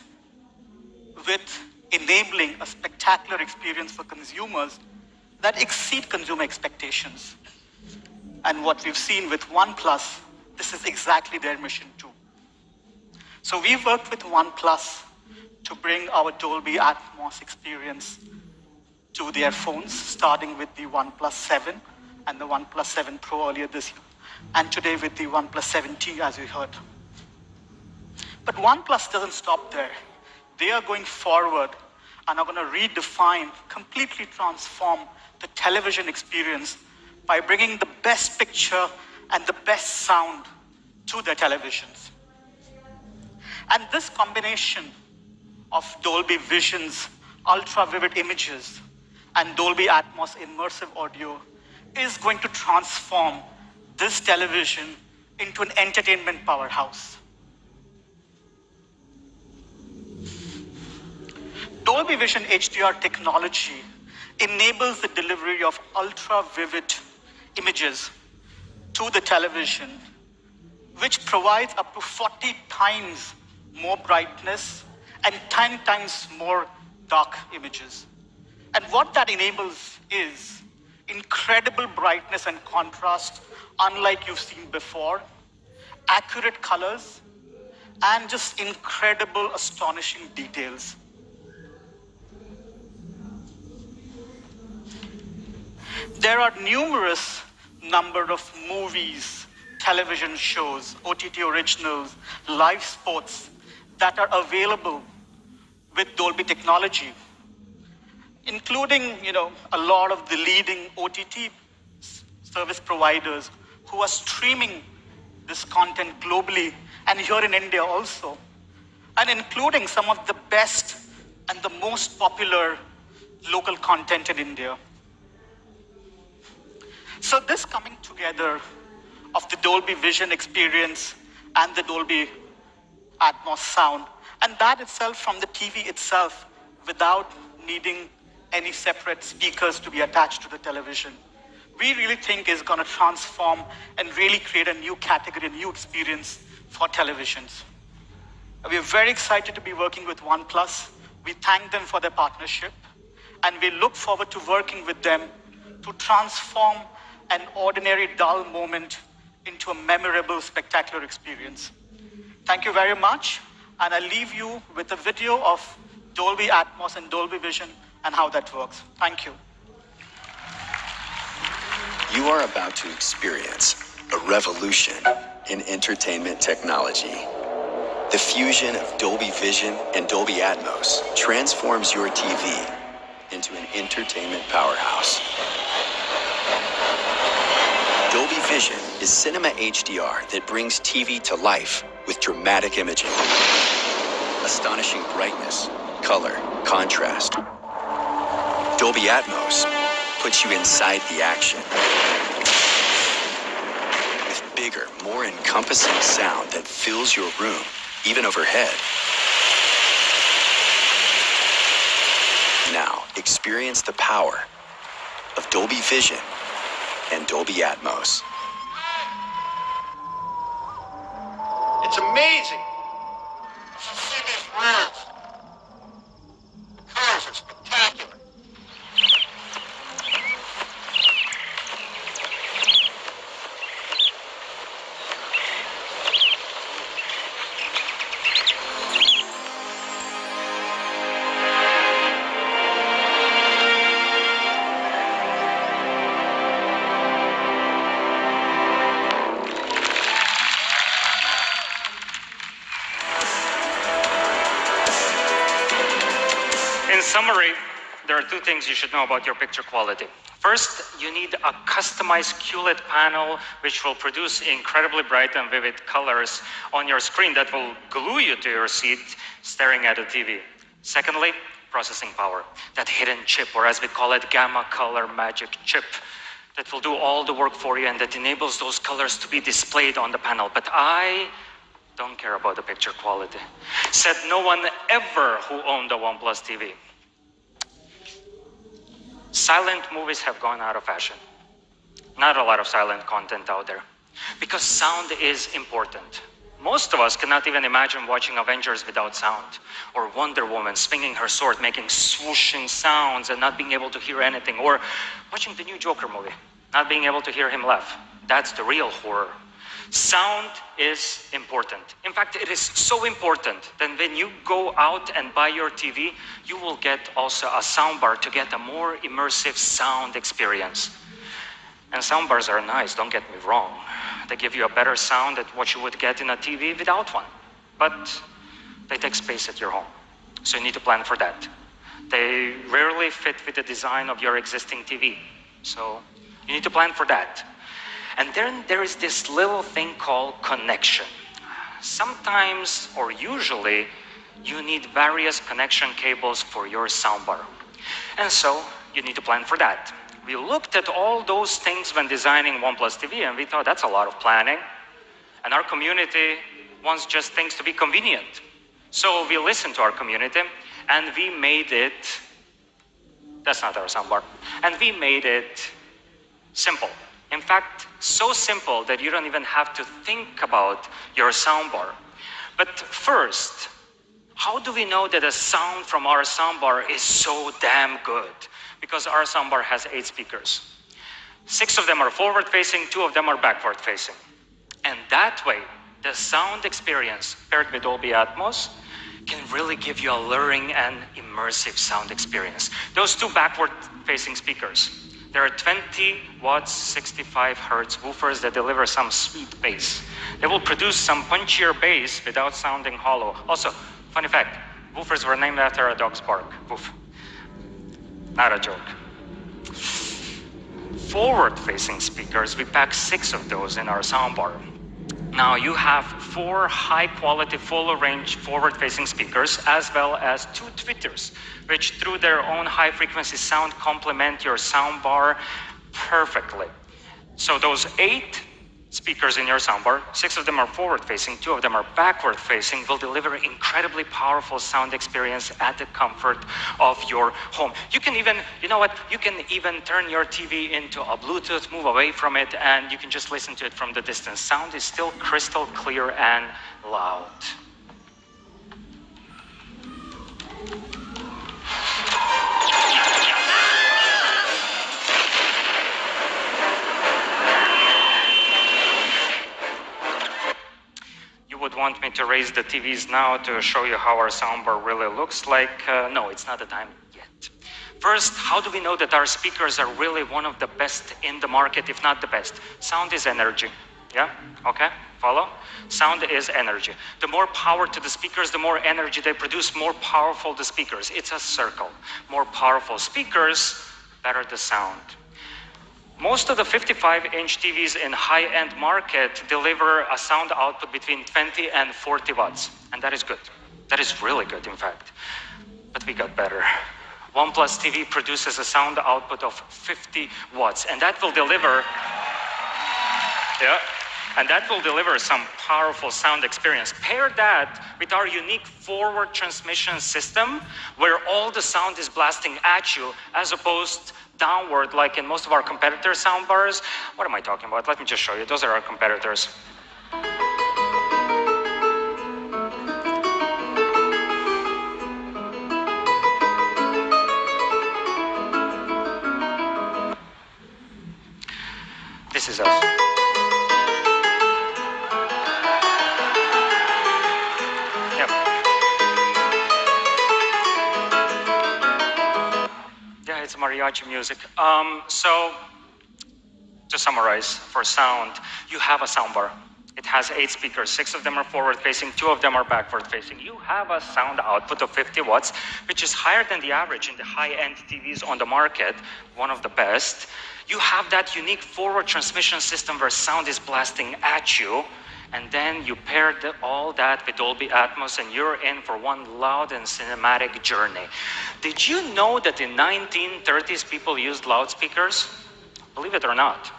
[SPEAKER 16] with enabling a spectacular experience for consumers that exceed consumer expectations. And what we've seen with OnePlus, this is exactly their mission too. So we worked with OnePlus to bring our Dolby Atmos experience to their phones, starting with the OnePlus 7 and the OnePlus 7 Pro earlier this year, and today with the OnePlus 7T, as we heard. But OnePlus doesn't stop there. They are going forward and are going to redefine, completely transform the television experience by bringing the best picture and the best sound to their televisions. And this combination of Dolby Vision's ultra-vivid images and Dolby Atmos immersive audio is going to transform this television into an entertainment powerhouse. Dolby Vision HDR technology enables the delivery of ultra-vivid images to the television, which provides up to 40 times more brightness and 10 times more dark images. And what that enables is incredible brightness and contrast, unlike you've seen before, accurate colors, and just incredible, astonishing details. There are numerous number of movies, television shows, OTT originals, live sports that are available with Dolby technology, including, a lot of the leading OTT service providers who are streaming this content globally and here in India also, and including some of the best and the most popular local content in India. So this coming together of the Dolby Vision experience and the Dolby Atmos sound, and that itself from the TV itself without needing any separate speakers to be attached to the television, we really think is going to transform and really create a new category, a new experience for televisions. We are very excited to be working with OnePlus. We thank them for their partnership, and we look forward to working with them to transform an ordinary dull moment into a memorable, spectacular experience. Thank you very much, and I leave you with a video of Dolby Atmos and Dolby Vision and how that works. Thank you.
[SPEAKER 5] You are about to experience a revolution in entertainment technology. The fusion of Dolby Vision and Dolby Atmos transforms your TV into an entertainment powerhouse. Dolby Vision is cinema HDR that brings TV to life with dramatic imaging, astonishing brightness, color, contrast. Dolby Atmos puts you inside the action with bigger, more encompassing sound that fills your room, even overhead. Now, experience the power of Dolby Vision and Dolby Atmos.
[SPEAKER 10] It's amazing to see these words. The colors are spectacular.
[SPEAKER 15] In summary, there are two things you should know about your picture quality. First, you need a customized QLED panel which will produce incredibly bright and vivid colors on your screen that will glue you to your seat staring at a TV. Secondly, processing power, that hidden chip, or as we call it, gamma color magic chip, that will do all the work for you and that enables those colors to be displayed on the panel. But I don't care about the picture quality. Said no one ever who owned a OnePlus TV. Silent movies have gone out of fashion. Not a lot of silent content out there. Because sound is important. Most of us cannot even imagine watching Avengers without sound. Or Wonder Woman swinging her sword, making swooshing sounds and not being able to hear anything. Or watching the new Joker movie, not being able to hear him laugh. That's the real horror. Sound is important. In fact, it is so important that when you go out and buy your TV, you will get also a soundbar to get a more immersive sound experience. And soundbars are nice, don't get me wrong. They give you a better sound than what you would get in a TV without one. But they take space at your home. So you need to plan for that. They rarely fit with the design of your existing TV. So you need to plan for that. And then there is this little thing called connection. Sometimes, or usually, you need various connection cables for your soundbar. And so you need to plan for that. We looked at all those things when designing OnePlus TV, and we thought that's a lot of planning. And our community wants just things to be convenient. So we listened to our community, and we made it, that's not our soundbar, and we made it simple. In fact, so simple that you don't even have to think about your soundbar. But first, how do we know that the sound from our soundbar is so damn good? Because our soundbar has 8 speakers. 6 of them are forward-facing, 2 of them are backward-facing. And that way, the sound experience paired with Dolby Atmos can really give you a alluring and immersive sound experience. Those 2 backward-facing speakers, there are 20 watts, 65 hertz woofers that deliver some sweet bass. They will produce some punchier bass without sounding hollow. Also, funny fact, woofers were named after a dog's bark. Woof. Not a joke. Forward-facing speakers, we pack 6 of those in our soundbar. Now you have 4 high-quality, full-range forward-facing speakers, as well as 2 tweeters, which through their own high-frequency sound complement your soundbar perfectly. So those 8 speakers in your soundbar, 6 of them are forward-facing, 2 of them are backward-facing, will deliver incredibly powerful sound experience at the comfort of your home. You can even, you know what, you can even turn your TV into a Bluetooth, move away from it, and you can just listen to it from the distance. Sound is still crystal clear and loud. Would want me to raise the TVs now to show you how our soundbar really looks like. No, it's not the time yet. First, how do we know that our speakers are really one of the best in the market, if not the best? Sound is energy. Yeah? Okay? Follow? Sound is energy. The more power to the speakers, the more energy they produce, more powerful the speakers. It's a circle. More powerful speakers, better the sound. Most of the 55-inch TVs in high-end market deliver a sound output between 20 and 40 watts. And that is good. That is really good, in fact. But we got better. OnePlus TV produces a sound output of 50 watts. And that will deliver... Yeah. And that will deliver some powerful sound experience. Pair that with our unique forward transmission system, where all the sound is blasting at you, as opposed downward, like in most of our competitor soundbars. What am I talking about? Let me just show you. Those are our competitors. This is us. It's mariachi music. So, to summarize, for sound, you have a soundbar. It has 8 speakers. 6 of them are forward-facing, 2 of them are backward-facing. You have a sound output of 50 watts, which is higher than the average in the high-end TVs on the market, one of the best. You have that unique forward transmission system where sound is blasting at you, and then you pair all that with Dolby Atmos, and you're in for one loud and cinematic journey. Did you know that in 1930s people used loudspeakers? Believe it or not.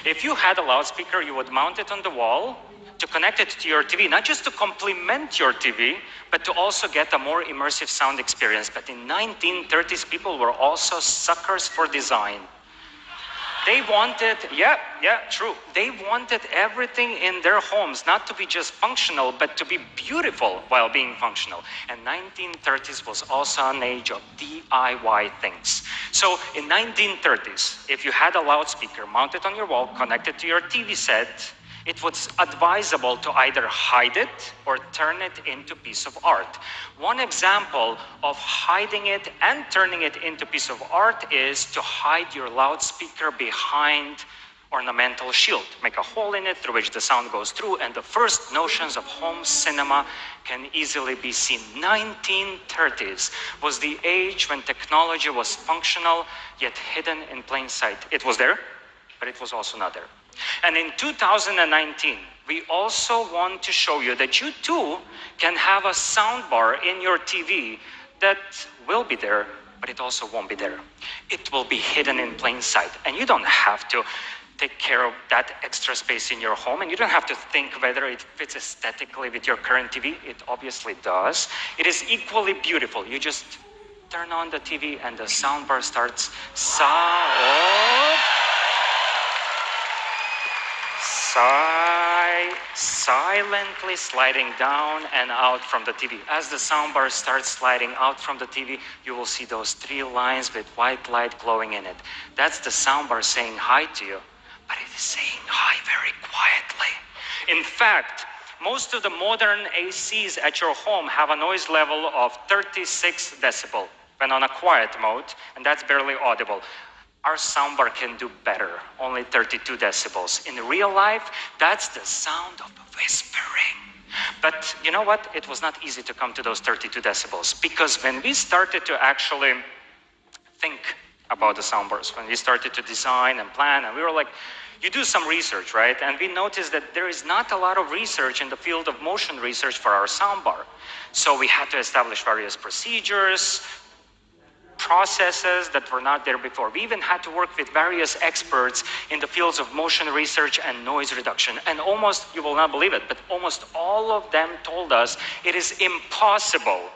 [SPEAKER 15] If you had a loudspeaker, you would mount it on the wall to connect it to your TV, not just to complement your TV, but to also get a more immersive sound experience. But in 1930s, people were also suckers for design. They wanted, true. They wanted everything in their homes not to be just functional, but to be beautiful while being functional. And 1930s was also an age of DIY things. So in 1930s, if you had a loudspeaker mounted on your wall, connected to your TV set, it was advisable to either hide it or turn it into a piece of art. One example of hiding it and turning it into a piece of art is to hide your loudspeaker behind ornamental shield. Make a hole in it through which the sound goes through, and the first notions of home cinema can easily be seen. 1930s was the age when technology was functional yet hidden in plain sight. It was there, but it was also not there. And in 2019, we also want to show you that you too can have a soundbar in your TV that will be there, but it also won't be there. It will be hidden in plain sight, and you don't have to take care of that extra space in your home, and you don't have to think whether it fits aesthetically with your current TV. It obviously does. It is equally beautiful. You just turn on the TV and the soundbar starts silently sliding down and out from the TV. As the soundbar starts sliding out from the TV, you will see those 3 lines with white light glowing in it. That's the soundbar saying hi to you, but it is saying hi very quietly. In fact, most of the modern ACs at your home have a noise level of 36 decibel when on a quiet mode, and that's barely audible. Our soundbar can do better, only 32 decibels. In real life, that's the sound of whispering. But you know what? It was not easy to come to those 32 decibels, because when we started to actually think about the soundbars, when we started to design and plan, and we were like, you do some research, right? And we noticed that there is not a lot of research in the field of motion research for our soundbar. So we had to establish various procedures, processes that were not there before. We even had to work with various experts in the fields of motion research and noise reduction. And almost, you will not believe it, but almost all of them told us it is impossible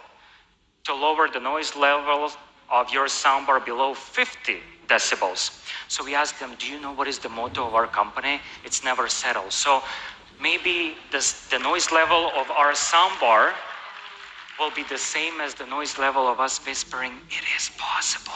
[SPEAKER 15] to lower the noise level of your soundbar below 50 decibels. So we asked them, do you know what is the motto of our company? It's never settle. So maybe the noise level of our soundbar will be the same as the noise level of us whispering, it is possible.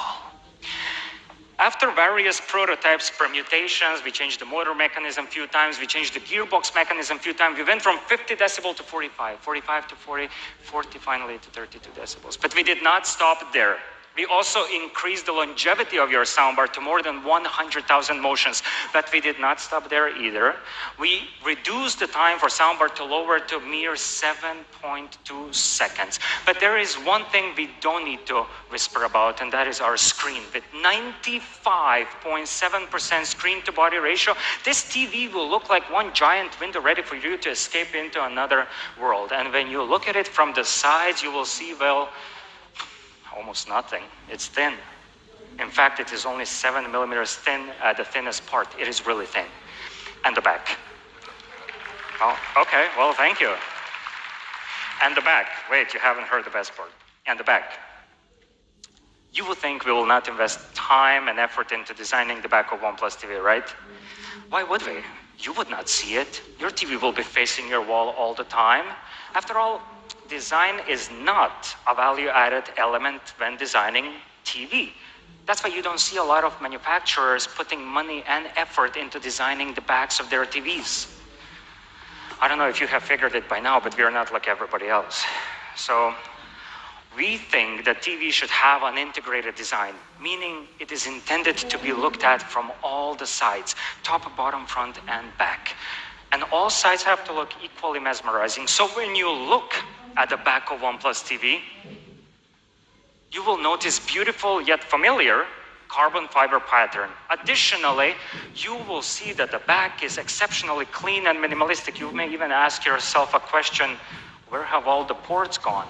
[SPEAKER 15] After various prototypes, permutations, we changed the motor mechanism a few times, we changed the gearbox mechanism a few times, we went from 50 decibel to 45, 45 to 40, 40 finally to 32 decibels. But we did not stop there. We also increased the longevity of your soundbar to more than 100,000 motions, but we did not stop there either. We reduced the time for soundbar to lower to mere 7.2 seconds. But there is one thing we don't need to whisper about, and that is our screen. With 95.7% screen to body ratio, this TV will look like one giant window ready for you to escape into another world. And when you look at it from the sides, you will see, well, almost nothing. It's thin. In fact, it is only 7 millimeters thin at the thinnest part. It is really thin. And the back. Oh, okay, well, thank you. And the back. Wait, you haven't heard the best part. And the back. You would think we will not invest time and effort into designing the back of OnePlus TV, right? Why would we? You would not see it. Your TV will be facing your wall all the time. After all, design is not a value-added element when designing TV. That's why you don't see a lot of manufacturers putting money and effort into designing the backs of their TVs. I don't know if you have figured it by now, but we are not like everybody else. So we think that TV should have an integrated design, meaning it is intended to be looked at from all the sides, top, bottom, front, and back. And all sides have to look equally mesmerizing. So when you look at the back of OnePlus TV, you will notice beautiful yet familiar carbon fiber pattern. Additionally, you will see that the back is exceptionally clean and minimalistic. You may even ask yourself a question, where have all the ports gone?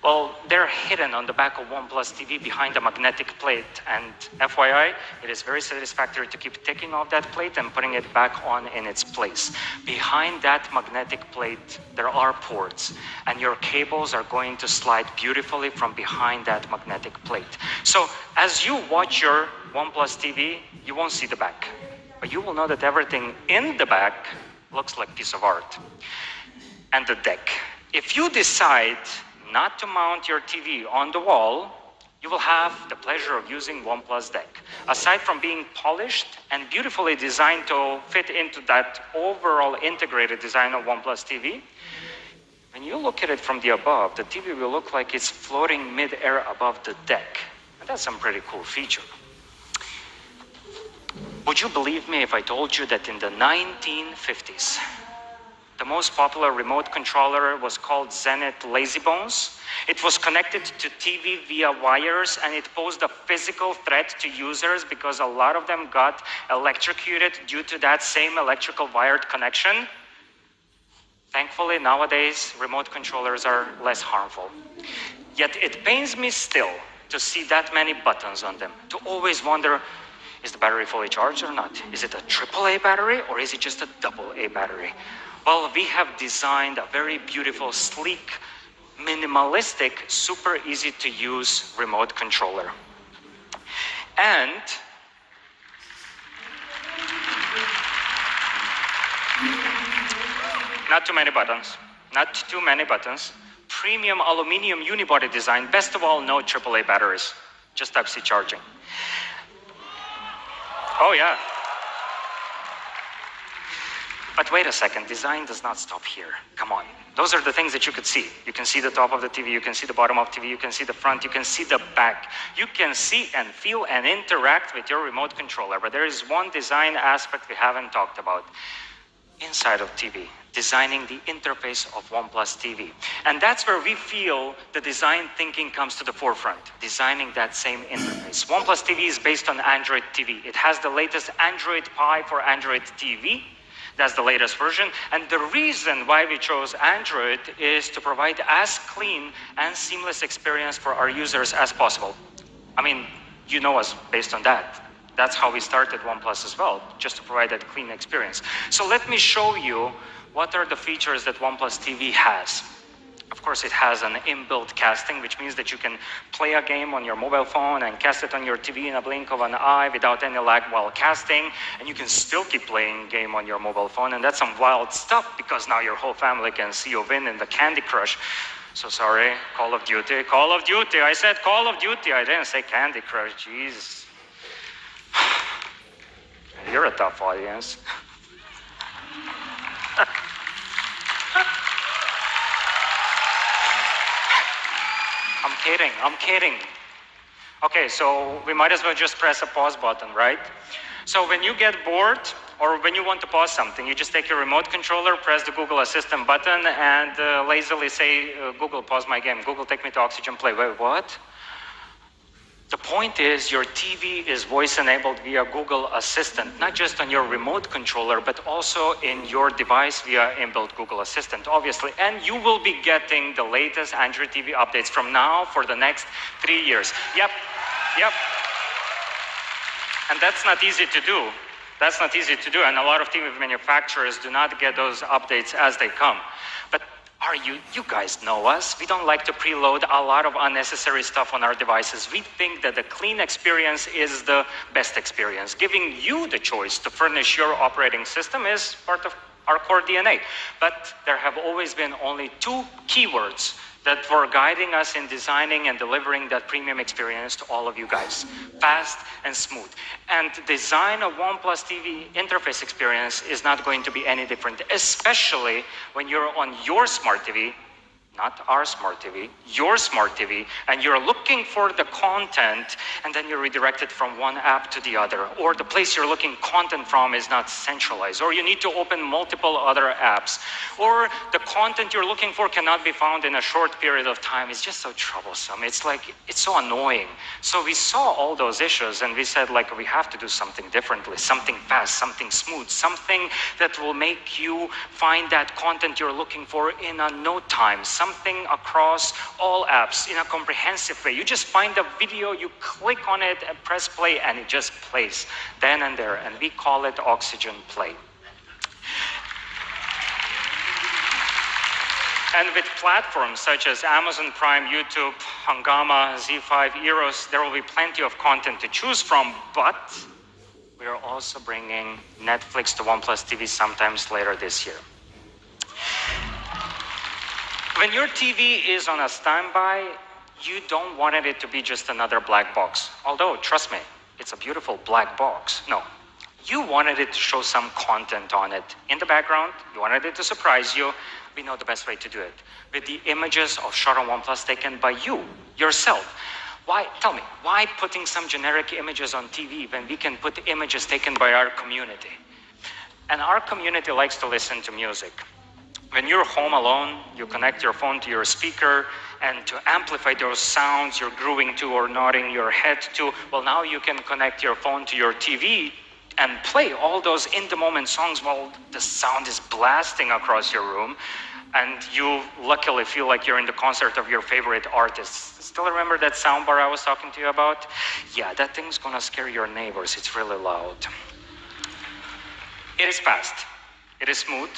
[SPEAKER 15] Well, they're hidden on the back of OnePlus TV behind a magnetic plate. And FYI, it is very satisfactory to keep taking off that plate and putting it back on in its place. Behind that magnetic plate, there are ports, and your cables are going to slide beautifully from behind that magnetic plate. So as you watch your OnePlus TV, you won't see the back, but you will know that everything in the back looks like a piece of art. And the deck. If you decide not to mount your TV on the wall, you will have the pleasure of using OnePlus deck. Aside from being polished and beautifully designed to fit into that overall integrated design of OnePlus TV, when you look at it from the above, the TV will look like it's floating mid-air above the deck. And that's some pretty cool feature. Would you believe me if I told you that in the 1950s, the most popular remote controller was called Zenith Lazybones? It was connected to TV via wires, and it posed a physical threat to users because a lot of them got electrocuted due to that same electrical wired connection. Thankfully, nowadays, remote controllers are less harmful. Yet it pains me still to see that many buttons on them, to always wonder, is the battery fully charged or not? Is it a AAA battery or is it just a AA battery? Well, we have designed a very beautiful, sleek, minimalistic, super easy to use remote controller. And not too many buttons. Not too many buttons. Premium aluminum unibody design. Best of all, no AAA batteries. Just Type-C charging. Oh yeah. But wait a second, design does not stop here. Come on. Those are the things that you could see. You can see the top of the TV, you can see the bottom of the TV, you can see the front, you can see the back. You can see and feel and interact with your remote controller. But there is one design aspect we haven't talked about. Inside of TV, designing the interface of OnePlus TV. And that's where we feel the design thinking comes to the forefront, designing that same interface. OnePlus TV is based on Android TV. It has the latest Android Pie for Android TV. That's the latest version. And the reason why we chose Android is to provide as clean and seamless experience for our users as possible. I mean, you know us based on that. That's how we started OnePlus as well, just to provide that clean experience. So let me show you what are the features that OnePlus TV has. Of course, it has an inbuilt casting, which means that you can play a game on your mobile phone and cast it on your TV in a blink of an eye without any lag while casting, and you can still keep playing game on your mobile phone, and that's some wild stuff because now your whole family can see you win in the Candy Crush. So sorry, Call of Duty. Call of Duty, I said Call of Duty, I didn't say Candy Crush, jeez. You're a tough audience. I'm kidding. Okay, so we might as well just press a pause button, right? So when you get bored or when you want to pause something, you just take your remote controller, press the Google Assistant button, and lazily say, Google, pause my game. Google, take me to Oxygen Play. Wait, what? The point is your TV is voice enabled via Google Assistant, not just on your remote controller, but also in your device via inbuilt Google Assistant, obviously. And you will be getting the latest Android TV updates from now for the next 3 years. Yep. And that's not easy to do. And a lot of TV manufacturers do not get those updates as they come. But you guys know us. We don't like to preload a lot of unnecessary stuff on our devices. We think that the clean experience is the best experience. Giving you the choice to furnish your operating system is part of our core DNA. But there have always been only two keywords that were guiding us in designing and delivering that premium experience to all of you guys. Fast and smooth. And design of OnePlus TV interface experience is not going to be any different, especially when you're on your smart TV, not our smart TV, your smart TV, and you're looking for the content, and then you're redirected from one app to the other, or the place you're looking content from is not centralized, or you need to open multiple other apps, or the content you're looking for cannot be found in a short period of time. It's just so troublesome. It's so annoying. So we saw all those issues, and we said, we have to do something differently, something fast, something smooth, something that will make you find that content you're looking for in a no time, something across all apps in a comprehensive way. You just find a video, you click on it and press play, and it just plays then and there, and we call it Oxygen Play. And with platforms such as Amazon Prime, YouTube, Hungama, Z5, Eros, there will be plenty of content to choose from, but we are also bringing Netflix to OnePlus TV sometimes later this year. When your TV is on a standby, you don't want it to be just another black box. Although, trust me, it's a beautiful black box. No, you wanted it to show some content on it. In the background, you wanted it to surprise you. We know the best way to do it. With the images of shot on OnePlus taken by you, yourself. Tell me, why putting some generic images on TV when we can put images taken by our community? And our community likes to listen to music. When you're home alone, you connect your phone to your speaker, and to amplify those sounds you're grooving to or nodding your head to, well, now you can connect your phone to your TV and play all those in-the-moment songs while the sound is blasting across your room, and you luckily feel like you're in the concert of your favorite artist. Still remember that soundbar I was talking to you about? Yeah, that thing's gonna scare your neighbors. It's really loud. It is fast. It is smooth.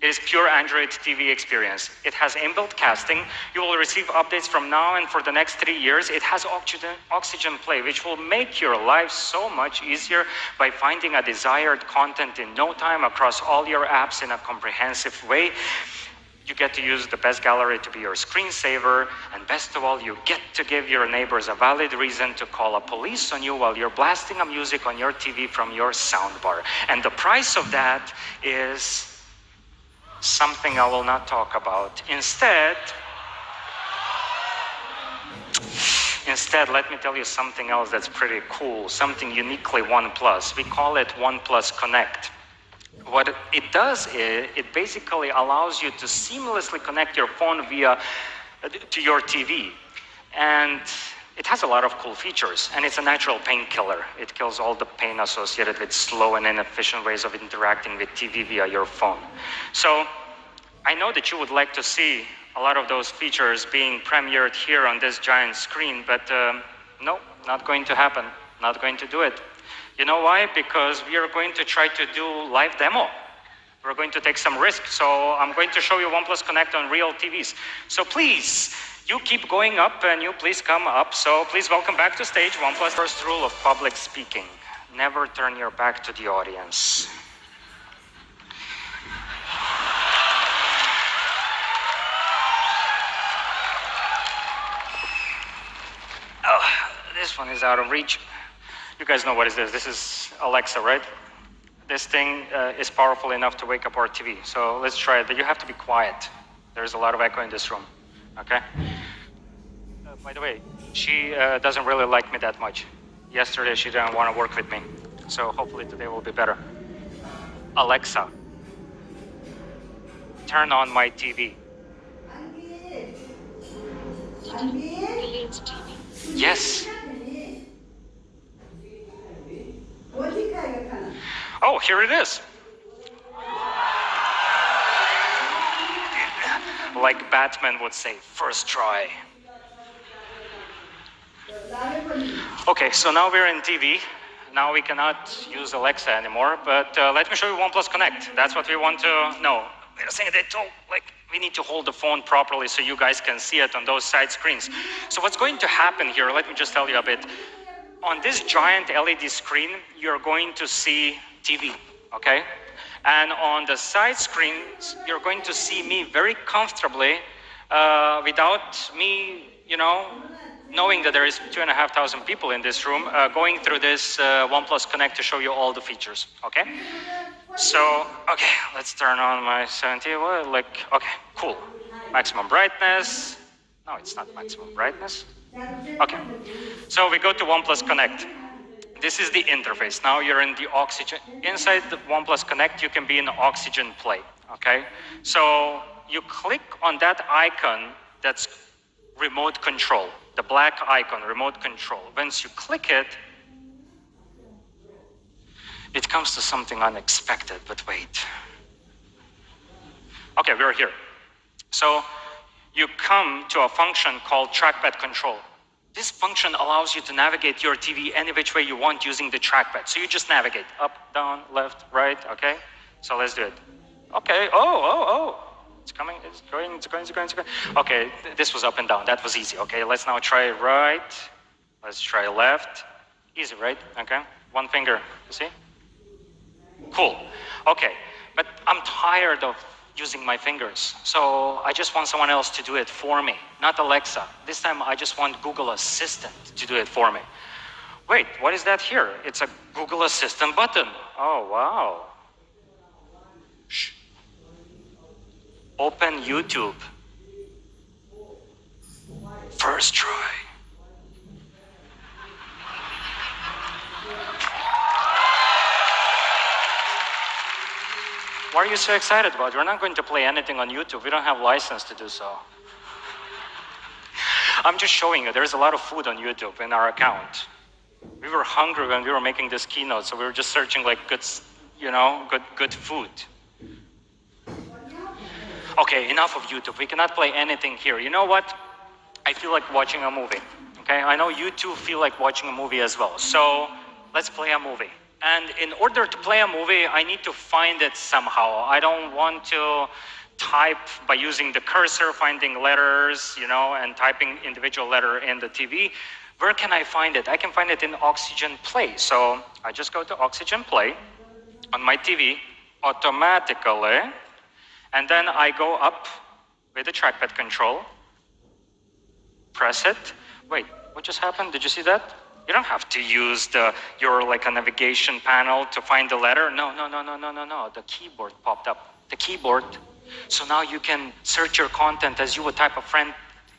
[SPEAKER 15] It is pure Android TV experience. It has inbuilt casting. You will receive updates from now and for the next 3 years. It has Oxygen Play, which will make your life so much easier by finding a desired content in no time across all your apps in a comprehensive way. You get to use the best gallery to be your screensaver, and best of all, you get to give your neighbors a valid reason to call a police on you while you're blasting a music on your TV from your soundbar. And the price of that is something I will not talk about. Instead, let me tell you something else that's pretty cool, something uniquely OnePlus. We call it OnePlus Connect. What it does is, it basically allows you to seamlessly connect your phone to your TV. And it has a lot of cool features, and it's a natural painkiller. It kills all the pain associated with slow and inefficient ways of interacting with TV via your phone. So I know that you would like to see a lot of those features being premiered here on this giant screen, but no, not going to happen. Not going to do it. You know why? Because we are going to try to do live demo. We're going to take some risk. So I'm going to show you OnePlus Connect on real TVs. So please, you keep going up and you please come up. So please welcome back to stage OnePlus. First rule of public speaking: never turn your back to the audience. Oh, this one is out of reach. You guys know what is this? This is Alexa, right? This thing is powerful enough to wake up our TV. So let's try it, but you have to be quiet. There's a lot of echo in this room, okay? By the way, she doesn't really like me that much. Yesterday, she didn't want to work with me. So hopefully today will be better. Alexa, turn on my TV. Yes. Oh, here it is. Like Batman would say, first try. Okay, so now we're in TV. Now we cannot use Alexa anymore, but let me show you OnePlus Connect. That's what we want to know. They're saying they told, we need to hold the phone properly so you guys can see it on those side screens. So what's going to happen here, let me just tell you a bit. On this giant LED screen, you're going to see TV, okay? And on the side screens, you're going to see me very comfortably without me, knowing that there is 2,500 people in this room going through this OnePlus Connect to show you all the features, okay? So, okay, let's turn on my 70, okay, cool. Maximum brightness. No, it's not maximum brightness. Okay, so we go to OnePlus Connect. This is the interface. Now you're in the Oxygen. Inside the OnePlus Connect, you can be in Oxygen Play, okay? So you click on that icon that's remote control, the black icon, remote control. Once you click it, it comes to something unexpected, but wait. Okay, we're here. So you come to a function called trackpad control. This function allows you to navigate your TV any which way you want using the trackpad. So you just navigate up, down, left, right, okay? So let's do it. Okay, oh. It's coming, it's going. Okay, this was up and down, that was easy. Okay, let's now try right. Let's try left. Easy, right? Okay, one finger, you see? Cool, okay, but I'm tired of using my fingers. So I just want someone else to do it for me, not Alexa. This time I just want Google Assistant to do it for me. Wait, what is that here? It's a Google Assistant button. Oh, wow. Shh. Open YouTube. First try. What are you so excited about? We're not going to play anything on YouTube. We don't have license to do so. I'm just showing you, there's a lot of food on YouTube in our account. We were hungry when we were making this keynote, so we were just searching like good, good food. Okay, enough of YouTube. We cannot play anything here. You know what? I feel like watching a movie. Okay, I know you two feel like watching a movie as well. So let's play a movie. And in order to play a movie, I need to find it somehow. I don't want to type by using the cursor, finding letters, and typing individual letter in the TV. Where can I find it? I can find it in Oxygen Play. So I just go to Oxygen Play on my TV automatically. And then I go up with the trackpad control, press it. Wait, what just happened? Did you see that? You don't have to use your a navigation panel to find the letter. No. The keyboard popped up. The keyboard. So now you can search your content as you would type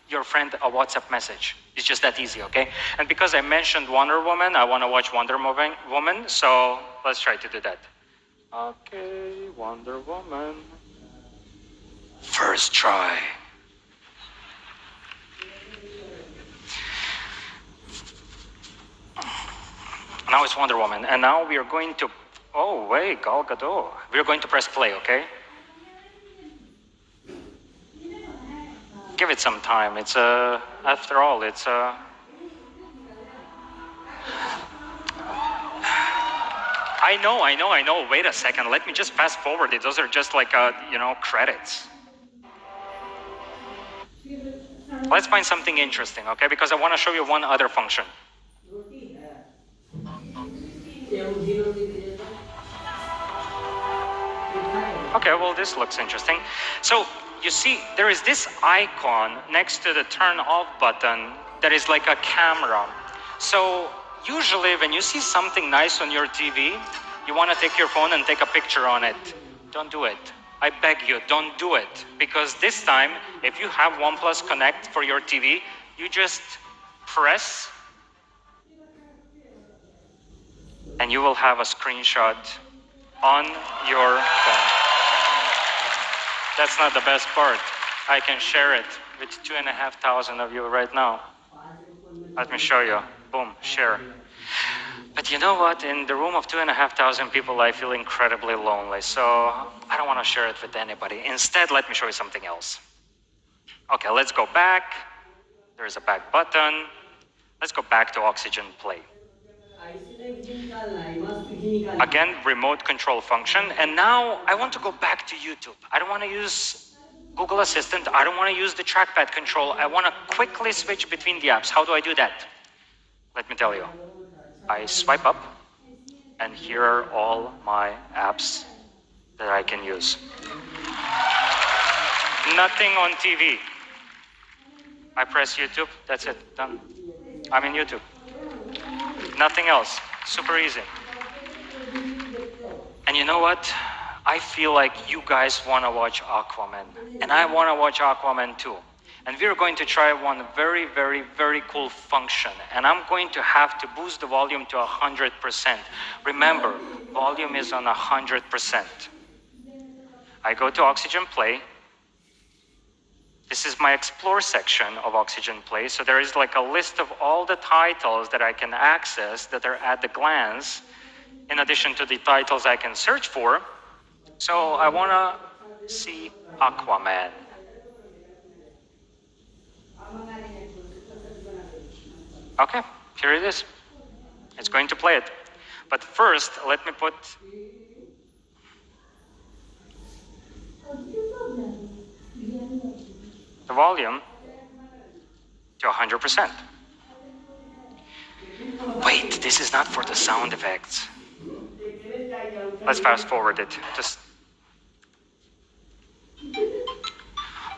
[SPEAKER 15] your friend a WhatsApp message. It's just that easy, okay? And because I mentioned Wonder Woman, I want to watch Wonder Woman, so let's try to do that. Okay, Wonder Woman. First try. Now it's Wonder Woman, and now we are going to, oh wait, Gal Gadot. We are going to press play, okay? Give it some time. It's after all, it's I know. Wait a second. Let me just fast forward it. Those are just credits. Let's find something interesting, okay? Because I want to show you one other function. Okay, well, this looks interesting. So, you see, there is this icon next to the turn off button that is like a camera. So, usually when you see something nice on your TV, you want to take your phone and take a picture on it. Don't do it. I beg you, don't do it. Because this time, if you have OnePlus Connect for your TV, you just press and you will have a screenshot on your phone. That's not the best part. I can share it with 2,500 of you right now. Let me show you. Boom, share. But you know what? In the room of 2,500 people, I feel incredibly lonely. So I don't want to share it with anybody. Instead, let me show you something else. Okay, let's go back. There's a back button. Let's go back to Oxygen Play. Again, remote control function. And now I want to go back to YouTube. I don't want to use Google Assistant. I don't want to use the trackpad control. I want to quickly switch between the apps. How do I do that? Let me tell you. I swipe up, and here are all my apps that I can use. Nothing on TV. I press YouTube. That's it. Done. I'm in YouTube. Nothing else. Super easy. And you know what? I feel like you guys want to watch Aquaman. And I want to watch Aquaman too. And we're going to try one very, very, very cool function. And I'm going to have to boost the volume to 100%. Remember, volume is on 100%. I go to Oxygen Play. This is my Explore section of Oxygen Play. So there is like a list of all the titles that I can access that are at the glance, in addition to the titles I can search for. So I want to see Aquaman. Okay, here it is. It's going to play it. But first, let me put the volume to 100%. Wait, this is not for the sound effects. Let's fast forward it. Just.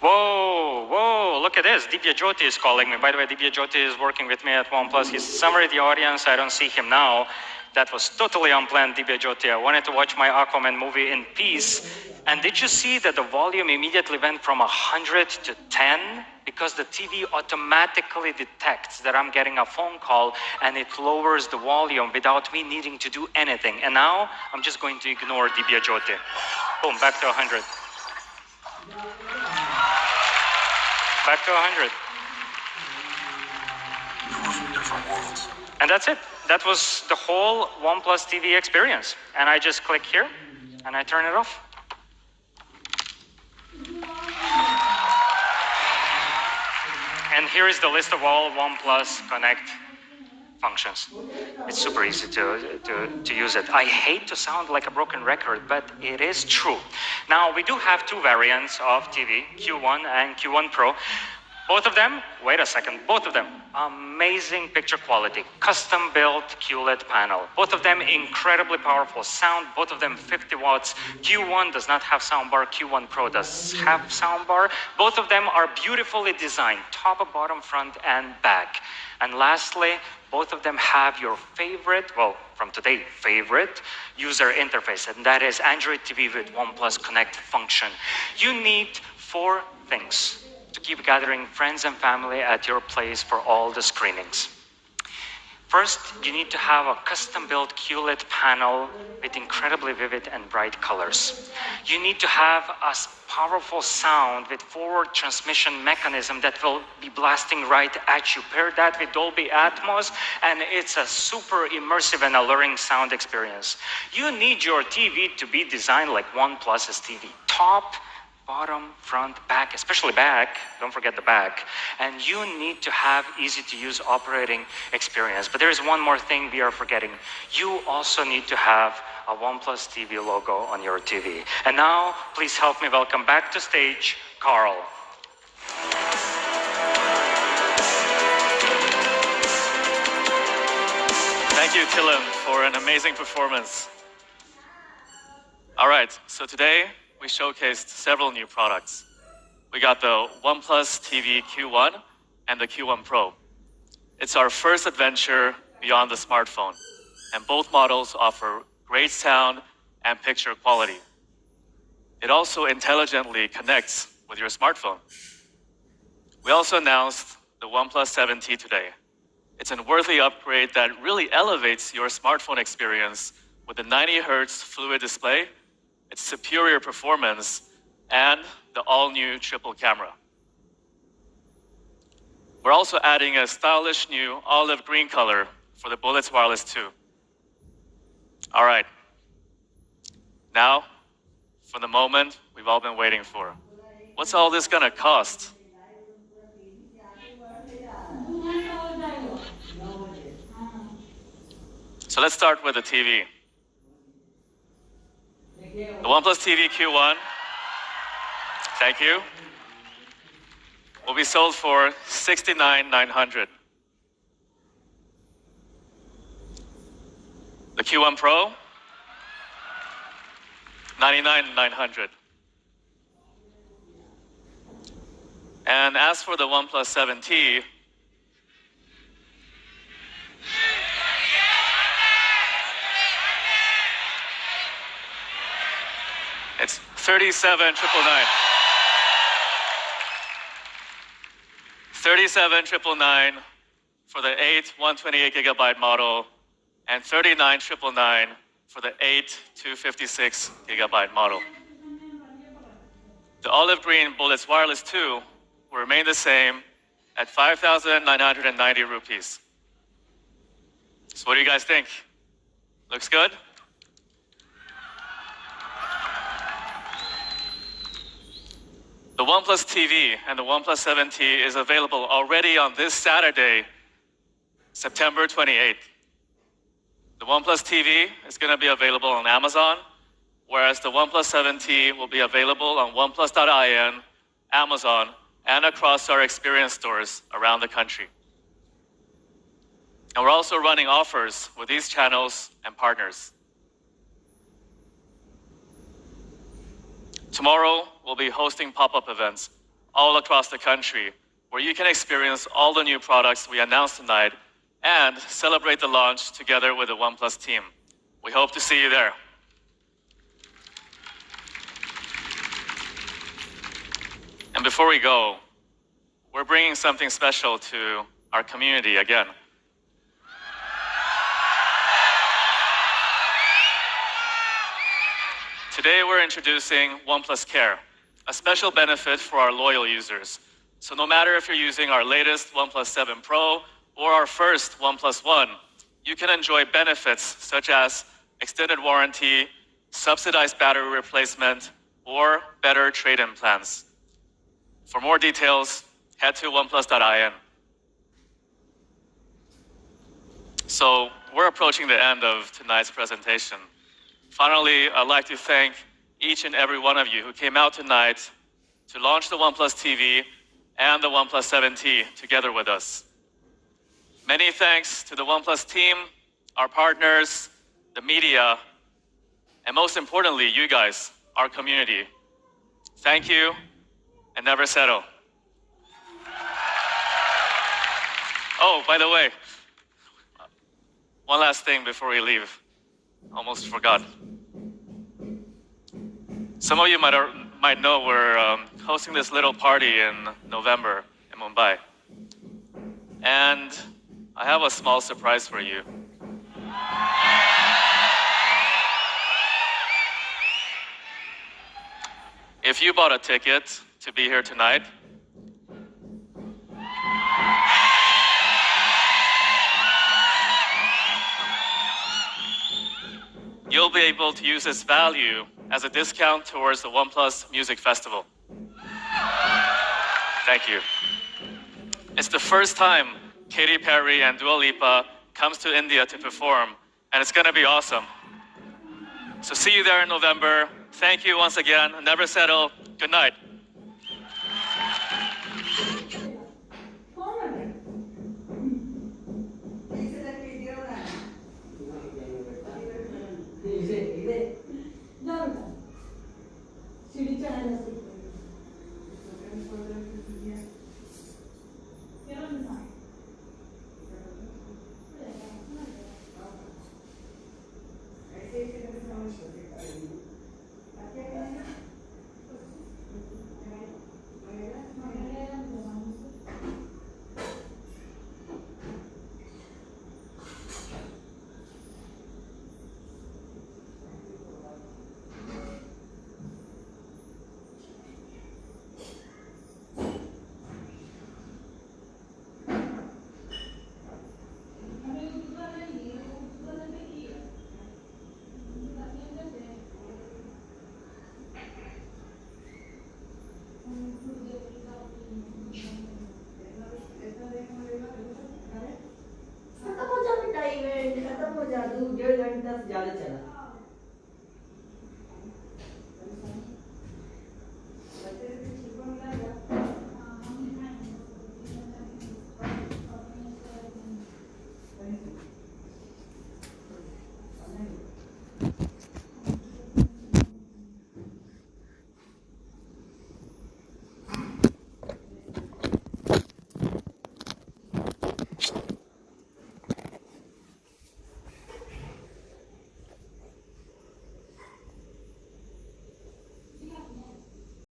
[SPEAKER 15] Whoa, look at this. Divya Jyoti is calling me. By the way, Divya Jyoti is working with me at OnePlus. He's somewhere in the audience. I don't see him now. That was totally unplanned, Divya Jyoti. I wanted to watch my Aquaman movie in peace. And did you see that the volume immediately went from 100 to 10? Because the TV automatically detects that I'm getting a phone call and it lowers the volume without me needing to do anything. And now I'm just going to ignore Divya Jyoti. Boom, back to 100. Back to 100. And that's it. that was the whole OnePlus TV experience. And I just click here and I turn it off. And here is the list of all OnePlus Connect functions. It's super easy to use it. I hate to sound like a broken record, but it is true. Now, we do have two variants of TV, Q1 and Q1 Pro. Both of them, wait a second, both of them, amazing picture quality, custom-built QLED panel. Both of them incredibly powerful sound, both of them 50 watts. Q1 does not have soundbar, Q1 Pro does have soundbar. Both of them are beautifully designed, top, bottom, front, and back. And lastly, both of them have your favorite, well, from today, favorite user interface, and that is Android TV with OnePlus Connect function. You need 4 things to keep gathering friends and family at your place for all the screenings. First, you need to have a custom-built QLED panel with incredibly vivid and bright colors. You need to have a powerful sound with forward transmission mechanism that will be blasting right at you. Pair that with Dolby Atmos, and it's a super immersive and alluring sound experience. You need your TV to be designed like OnePlus's TV. Top, bottom, front, back, especially back, don't forget the back. And you need to have easy-to-use operating experience. But there is one more thing we are forgetting. You also need to have a OnePlus TV logo on your TV. And now, please help me welcome back to stage, Carl.
[SPEAKER 7] Thank you, Tilem, for an amazing performance. All right, so today, we showcased several new products. We got the OnePlus TV Q1 and the Q1 Pro. It's our first adventure beyond the smartphone, and both models offer great sound and picture quality. It also intelligently connects with your smartphone. We also announced the OnePlus 7T today. It's a worthy upgrade that really elevates your smartphone experience with the 90 Hz fluid display, its superior performance, and the all-new triple camera. We're also adding a stylish new olive green color for the Bullets Wireless 2. All right, now for the moment we've all been waiting for. What's all this gonna cost? So let's start with the TV. The OnePlus TV Q1, thank you, will be sold for $69,900. The Q1 Pro, $99,900. And as for the OnePlus 7T, it's $37,999. $37,999 for the 8 128GB model, and $39,999 for the 8 256GB model. The olive green Bullets Wireless 2 will remain the same at 5,990 rupees. So what do you guys think? Looks good? The OnePlus TV and the OnePlus 7T is available already on this Saturday, September 28th. The OnePlus TV is going to be available on Amazon, whereas the OnePlus 7T will be available on oneplus.in, Amazon, and across our experience stores around the country. And we're also running offers with these channels and partners. Tomorrow, we'll be hosting pop-up events all across the country where you can experience all the new products we announced tonight and celebrate the launch together with the OnePlus team. We hope to see you there. And before we go, we're bringing something special to our community again. Today we're introducing OnePlus Care, a special benefit for our loyal users. So no matter if you're using our latest OnePlus 7 Pro or our first OnePlus One, you can enjoy benefits such as extended warranty, subsidized battery replacement, or better trade-in plans. For more details, head to oneplus.in. So we're approaching the end of tonight's presentation. Finally, I'd like to thank each and every one of you who came out tonight to launch the OnePlus TV and the OnePlus 7T together with us. Many thanks to the OnePlus team, our partners, the media, and most importantly, you guys, our community. Thank you, and never settle. Oh, by the way, one last thing before we leave. Almost forgot. Some of you might know we're hosting this little party in November in Mumbai. And I have a small surprise for you. If you bought a ticket to be here tonight, you'll be able to use this value as a discount towards the OnePlus Music Festival. Thank you. It's the first time Katy Perry and Dua Lipa comes to India to perform, and it's gonna be awesome. So see you there in November. Thank you once again. Never settle. Good night.
[SPEAKER 17] खत्म हो जा बेटा, event खत्म हो जा, 1.5 घंटा से ज्यादा चला।